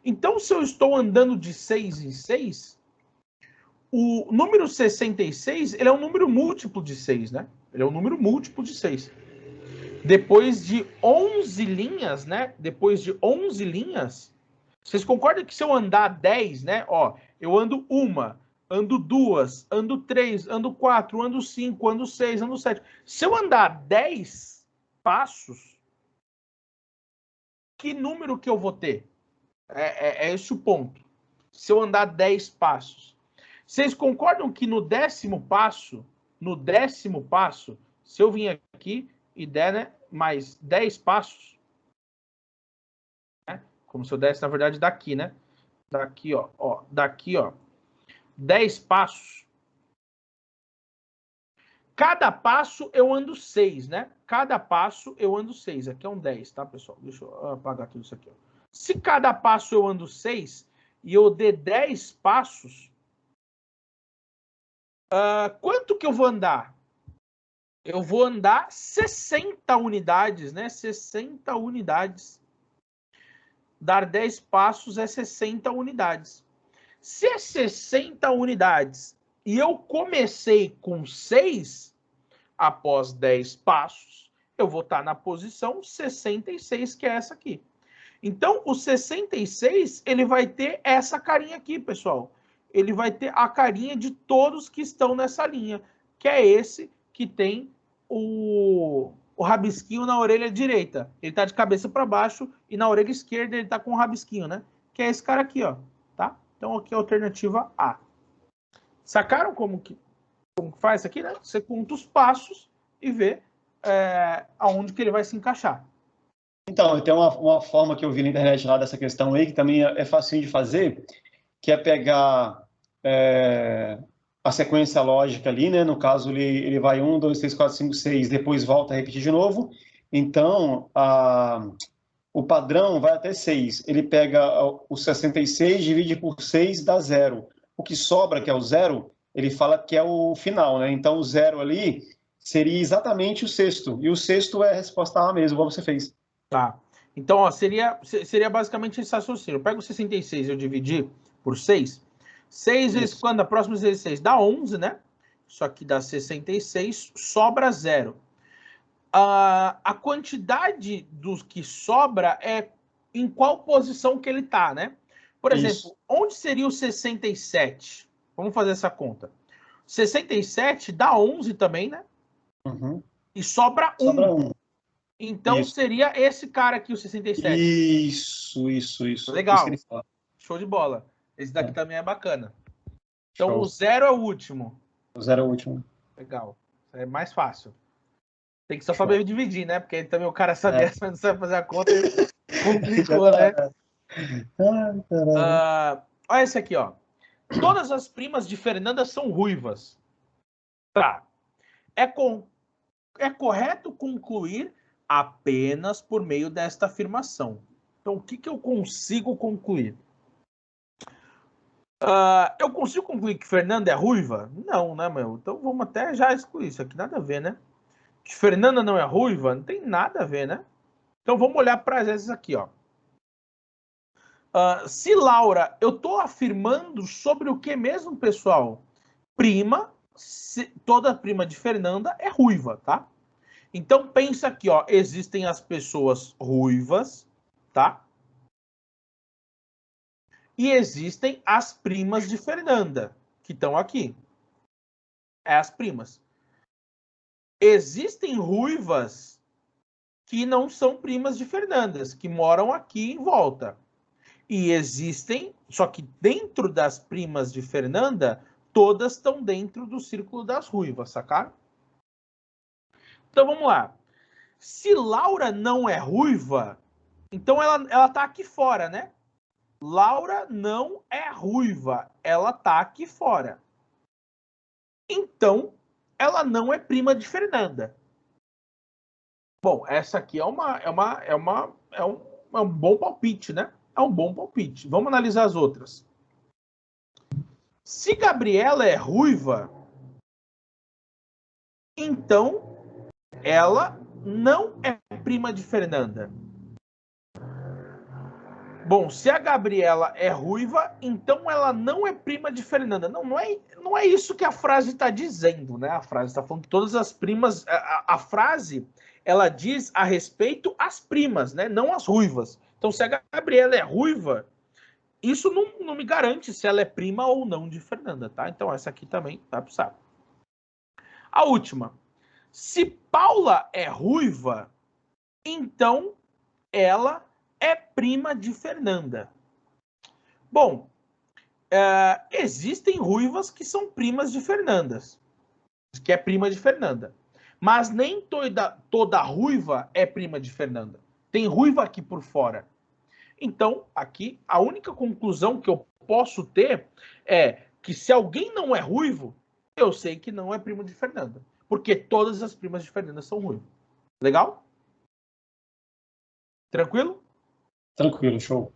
Então, se eu estou andando de 6 em 6, o número 66, ele é um número múltiplo de 6, né? Ele é um número múltiplo de 6. Depois de 11 linhas, né? Depois de 11 linhas, vocês concordam que se eu andar 10, né? Ó, eu ando 1, ando 2, ando 3, ando 4, ando 5, ando 6, ando 7. Se eu andar 10 passos, que número que eu vou ter? É esse o ponto. Se eu andar 10 passos. Vocês concordam que no 10º passo, se eu vim aqui e der, né, mais 10 passos, né, como se eu desse, na verdade, daqui, né? daqui, daqui, 10 passos. Cada passo eu ando 6, né? Cada passo eu ando 6. Aqui é um 10, tá, pessoal? Deixa eu apagar tudo isso aqui. Ó. Se cada passo eu ando 6 e eu der 10 passos, quanto que eu vou andar? Eu vou andar 60 unidades, né? 60 unidades. Dar 10 passos é 60 unidades. Se é 60 unidades e eu comecei com 6, após 10 passos, eu vou estar na posição 66, que é essa aqui. Então, o 66, ele vai ter essa carinha aqui, pessoal. Ele vai ter a carinha de todos que estão nessa linha, que é esse que tem o rabisquinho na orelha direita. Ele está de cabeça para baixo e na orelha esquerda ele está com o rabisquinho, né? Que é esse cara aqui, ó, tá? Então, aqui é a alternativa A. Sacaram como que faz isso aqui, né? Você conta os passos e vê aonde que ele vai se encaixar. Então, tem uma forma que eu vi na internet lá dessa questão aí, que também é facinho de fazer, que é pegar a sequência lógica ali, né? No caso, ele vai 1, 2, 3, 4, 5, 6, depois volta a repetir de novo. Então, o padrão vai até 6. Ele pega o 66, divide por 6, dá 0. O que sobra, que é o 0, ele fala que é o final, né? Então, o 0 ali seria exatamente o sexto. E o sexto é a resposta A mesmo, igual você fez. Tá. Então, ó, seria basicamente esse raciocínio. Eu pego o 66 e eu dividir por 6. 6 vezes quando? A próxima vezes 6 dá 11, né? Isso aqui dá 66, sobra 0. A quantidade dos que sobra é em qual posição que ele tá, né? Por exemplo, onde seria o 67? Vamos fazer essa conta. 67 dá 11 também, né? Uhum. E sobra 1. Sobra 1. Então, seria esse cara aqui, o 67. Isso. Legal. Isso que Show de bola. Esse daqui também é bacana. Então, show. o 0 é o último. O 0 é o último. Legal. É mais fácil. Tem que só saber dividir, né? Porque também o cara sabia, mas não sabe fazer a conta e complicou, né? Olha esse aqui, ó. Todas as primas de Fernanda são ruivas. Tá. É correto concluir apenas por meio desta afirmação. Então, o que eu consigo concluir? Eu consigo concluir que Fernanda é ruiva? Não, né, meu? Então, vamos até já excluir isso aqui. Nada a ver, né? Que Fernanda não é ruiva? Não tem nada a ver, né? Então, vamos olhar para essas aqui, ó. Se Laura, eu estou afirmando sobre o que mesmo, pessoal? Prima, toda prima de Fernanda é ruiva, tá? Então, pensa aqui, ó, existem as pessoas ruivas, tá? E existem as primas de Fernanda, que estão aqui. É as primas. Existem ruivas que não são primas de Fernandas, que moram aqui em volta. E existem, só que dentro das primas de Fernanda, todas estão dentro do círculo das ruivas, sacaram? Então, vamos lá. Se Laura não é ruiva, então ela tá aqui fora, né? Laura não é ruiva, ela tá aqui fora. Então, ela não é prima de Fernanda. Bom, essa aqui é um bom palpite, né? É um bom palpite. Vamos analisar as outras. Se Gabriela é ruiva, então ela não é prima de Fernanda. Bom, se a Gabriela é ruiva, então ela não é prima de Fernanda. Não é isso que a frase está dizendo, né? A frase está falando que todas as primas... A frase, ela diz a respeito às primas, né? Não às ruivas. Então, se a Gabriela é ruiva, isso não me garante se ela é prima ou não de Fernanda, tá? Então, essa aqui também tá pro saco. A última. Se Paula é ruiva, então ela é prima de Fernanda. Bom, existem ruivas que são primas de Fernandas, que é prima de Fernanda. Mas nem toda ruiva é prima de Fernanda. Tem ruiva aqui por fora. Então, aqui, a única conclusão que eu posso ter é que se alguém não é ruivo, eu sei que não é primo de Fernanda. Porque todas as primas de Fernanda são ruivas. Legal? Tranquilo? Tranquilo, show.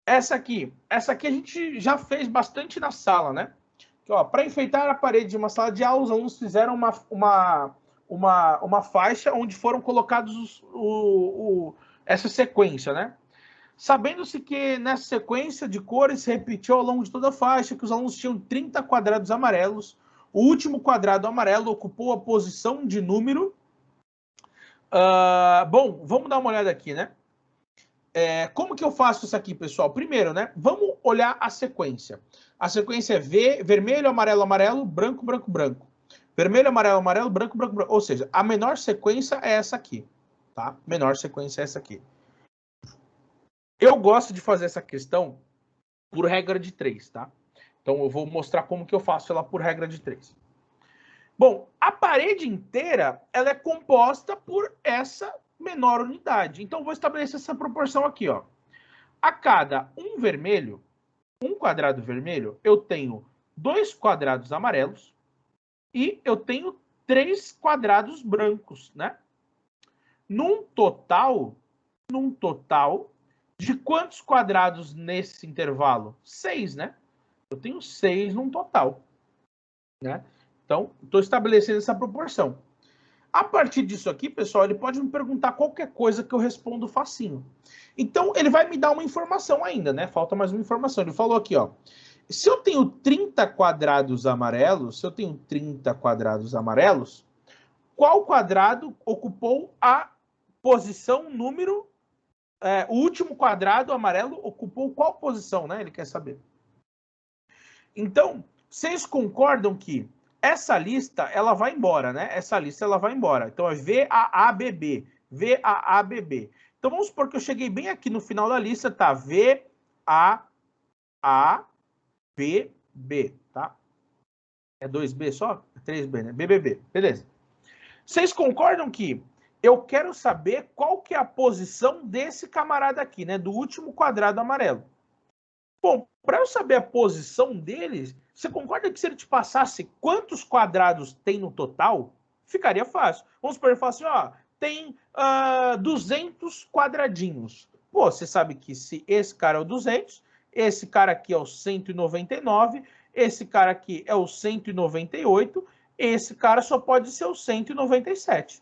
Essa aqui a gente já fez bastante na sala, né? Para enfeitar a parede de uma sala de aula, os alunos fizeram uma faixa onde foram colocados essa sequência, né? Sabendo-se que nessa sequência de cores se repetiu ao longo de toda a faixa, que os alunos tinham 30 quadrados amarelos. O último quadrado amarelo ocupou a posição de número. Bom, vamos dar uma olhada aqui, né? Como que eu faço isso aqui, pessoal? Primeiro, né? Vamos olhar a sequência. A sequência é vermelho, amarelo, amarelo, branco, branco, branco. Vermelho, amarelo, amarelo, branco, branco, branco. Ou seja, a menor sequência é essa aqui, tá? Menor sequência é essa aqui. Eu gosto de fazer essa questão por regra de 3, tá? Então, eu vou mostrar como que eu faço ela por regra de 3. Bom, a parede inteira, ela é composta por essa menor unidade. Então, eu vou estabelecer essa proporção aqui, ó. A cada um quadrado vermelho, eu tenho 2 quadrados amarelos e eu tenho 3 quadrados brancos, né? Num total de quantos quadrados nesse intervalo? 6, né? Eu tenho 6 num total, né? Então, estou estabelecendo essa proporção. A partir disso aqui, pessoal, ele pode me perguntar qualquer coisa que eu respondo facinho. Então, ele vai me dar uma informação ainda, né? Falta mais uma informação. Ele falou aqui, ó. Se eu tenho 30 quadrados amarelos, qual quadrado ocupou a posição número... o último quadrado amarelo ocupou qual posição, né? Ele quer saber. Então, vocês concordam que essa lista, ela vai embora, né? Essa lista, ela vai embora. Então, é VAABB. VAABB. Então, vamos supor que eu cheguei bem aqui no final da lista, tá? VAABB, tá? É 2B só? É 3B, né? BBB. Beleza. Vocês concordam que eu quero saber qual que é a posição desse camarada aqui, né? Do último quadrado amarelo. Bom, para eu saber a posição deles, você concorda que se ele te passasse quantos quadrados tem no total, ficaria fácil. Vamos supor, ele fala assim, ó, tem 200 quadradinhos. Pô, você sabe que se esse cara é o 200, esse cara aqui é o 199, esse cara aqui é o 198, esse cara só pode ser o 197.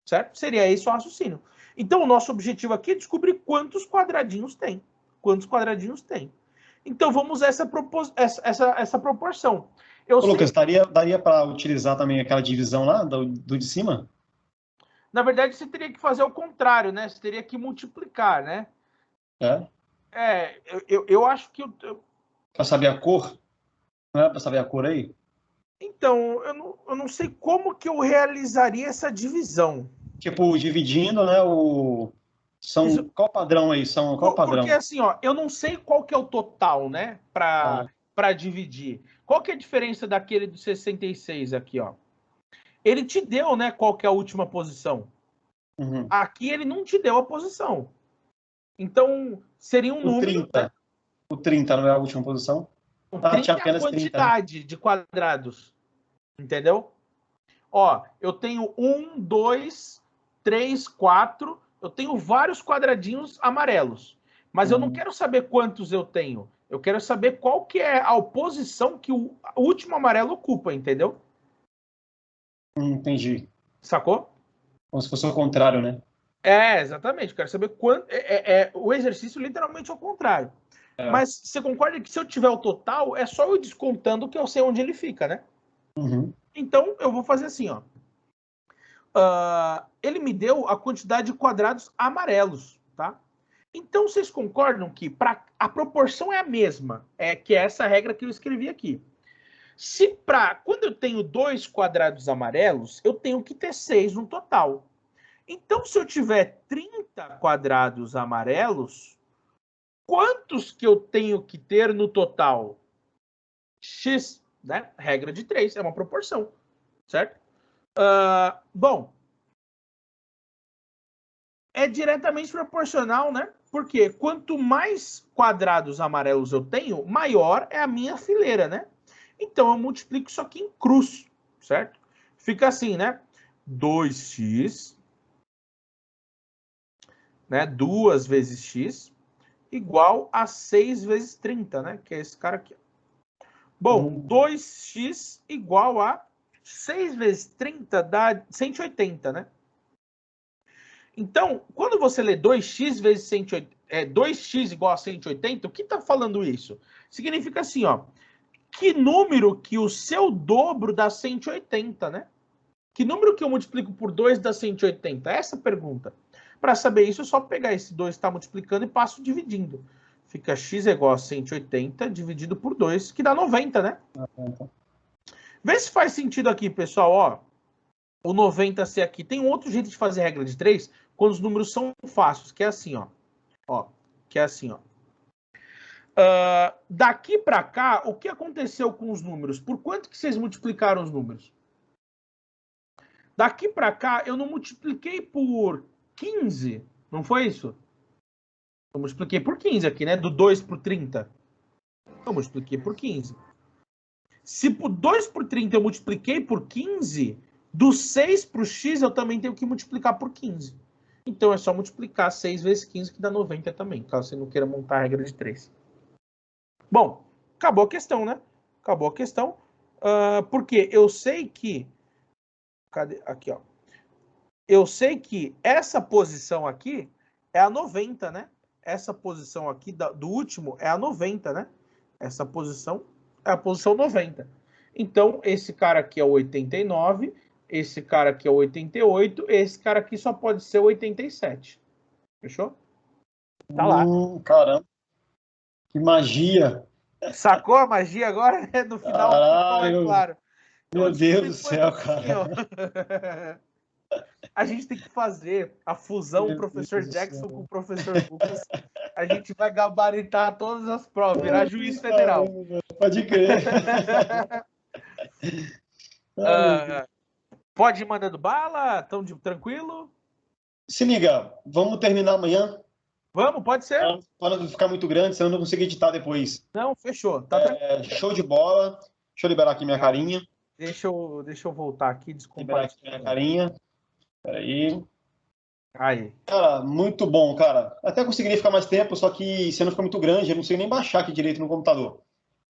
Certo? Seria esse o raciocínio. Então, o nosso objetivo aqui é descobrir quantos quadradinhos tem. Então, vamos a essa proporção. Lucas, daria para utilizar também aquela divisão lá do de cima? Na verdade, você teria que fazer o contrário, né? Você teria que multiplicar, né? Eu acho que... Para saber a cor? Não é para saber a cor aí? Então, eu não sei como que eu realizaria essa divisão. Tipo, dividindo, né, qual padrão aí? Qual padrão? Porque assim, ó, eu não sei qual que é o total, né, para dividir. Qual que é a diferença daquele do 66 aqui, ó? Ele te deu, né, qual que é a última posição. Uhum. Aqui ele não te deu a posição. Então, seria um número... 30. Né? O 30 não é a última posição? O 30 tinha apenas é a quantidade 30, né? De quadrados. Entendeu? Ó, eu tenho 1, 2, 3, 4... Eu tenho vários quadradinhos amarelos, mas eu não quero saber quantos eu tenho. Eu quero saber qual que é a posição que o último amarelo ocupa, entendeu? Entendi. Sacou? Como se fosse o contrário, né? Exatamente. Eu quero saber quanto. O exercício literalmente é o contrário. Mas você concorda que se eu tiver o total, é só eu descontando que eu sei onde ele fica, né? Uhum. Então, eu vou fazer assim, ó. Ele me deu a quantidade de quadrados amarelos, tá? Então, vocês concordam que a proporção é a mesma, que é essa regra que eu escrevi aqui. Quando eu tenho 2 quadrados amarelos, eu tenho que ter 6 no total. Então, se eu tiver 30 quadrados amarelos, quantos que eu tenho que ter no total? X, né? Regra de 3, é uma proporção, certo? Bom, é diretamente proporcional, né? Porque quanto mais quadrados amarelos eu tenho, maior é a minha fileira, né? Então, eu multiplico isso aqui em cruz, certo? Fica assim, né? 2x, né? 2 vezes x, igual a 6 vezes 30, né? Que é esse cara aqui. Bom, 2x igual a 6 vezes 30 dá 180, né? Então, quando você lê 2x vezes 180, 2x igual a 180, o que está falando isso? Significa assim, ó, que número que o seu dobro dá 180, né? Que número que eu multiplico por 2 dá 180? Essa é a pergunta. Para saber isso, é só pegar esse 2 que está multiplicando e passo dividindo. Fica x é igual a 180 dividido por 2, que dá 90, né? Vê se faz sentido aqui, pessoal, ó. O 90 ser aqui. Tem um outro jeito de fazer regra de 3 quando os números são fáceis, que é assim, ó. Que é assim, ó. Daqui para cá, o que aconteceu com os números? Por quanto que vocês multiplicaram os números? Daqui para cá, eu não multipliquei por 15, não foi isso? Eu multipliquei por 15 aqui, né? Do 2 por 30. Eu multipliquei por 15. Se por 2 por 30 eu multipliquei por 15, do 6 para o x eu também tenho que multiplicar por 15. Então é só multiplicar 6 vezes 15, que dá 90 também, caso você não queira montar a regra de 3. Bom, acabou a questão, né? Acabou a questão. Porque eu sei que... Cadê? Aqui, ó. Eu sei que essa posição aqui é a 90, né? Essa posição aqui do último é a 90, né? Essa posição é a posição 90. Então, esse cara aqui é o 89, esse cara aqui é o 88, esse cara aqui só pode ser o 87. Fechou? Tá lá. Caramba. Que magia. Sacou a magia agora? No final ficou mais claro. Meu Deus do céu, cara. Assim, a gente tem que fazer a fusão professor Jackson com o professor Lucas. A gente vai gabaritar todas as provas, virar juiz federal. Pode crer. Pode ir mandando bala? Tão tranquilo? Se liga, vamos terminar amanhã? Vamos, pode ser. Para não ficar muito grande, senão eu não consigo editar depois. Não, fechou. Tá show de bola. Deixa eu liberar aqui minha carinha. Deixa eu voltar aqui, Liberar aqui minha carinha. Peraí. Aí. Cara, muito bom, cara. Até conseguiria ficar mais tempo, só que se não ficar muito grande, eu não sei nem baixar aqui direito no computador.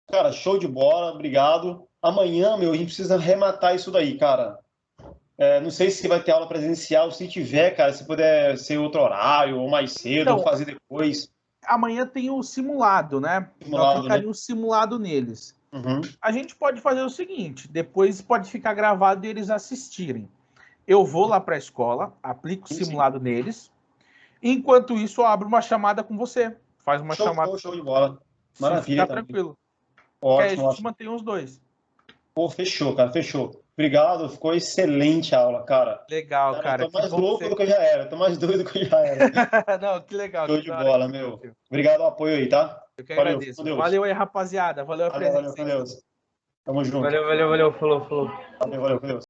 Cara, show de bola, obrigado. Amanhã, a gente precisa arrematar isso daí, cara. Não sei se vai ter aula presencial, se tiver, cara, se puder ser outro horário, ou mais cedo, ou fazer depois. Amanhã tem o simulado, né? Eu aplicaria um simulado neles. Uhum. A gente pode fazer o seguinte, depois pode ficar gravado e eles assistirem. Eu vou lá para a escola, aplico o simulado neles. Enquanto isso, eu abro uma chamada com você. Faz uma chamada. Show de bola. Maravilha. Fica tranquilo. Ótimo, aí a gente mantém os dois. Pô, fechou, cara, fechou. Obrigado, ficou excelente a aula, cara. Legal, cara. Eu tô mais louco do que eu já era, tô mais doido do que eu já era. Não, que legal. Show de bola, meu. Obrigado pelo apoio aí, tá? Eu que agradeço. Valeu aí, rapaziada. Valeu a presença. Valeu, com Deus. Tamo junto. Valeu. Falou. Valeu, com Deus.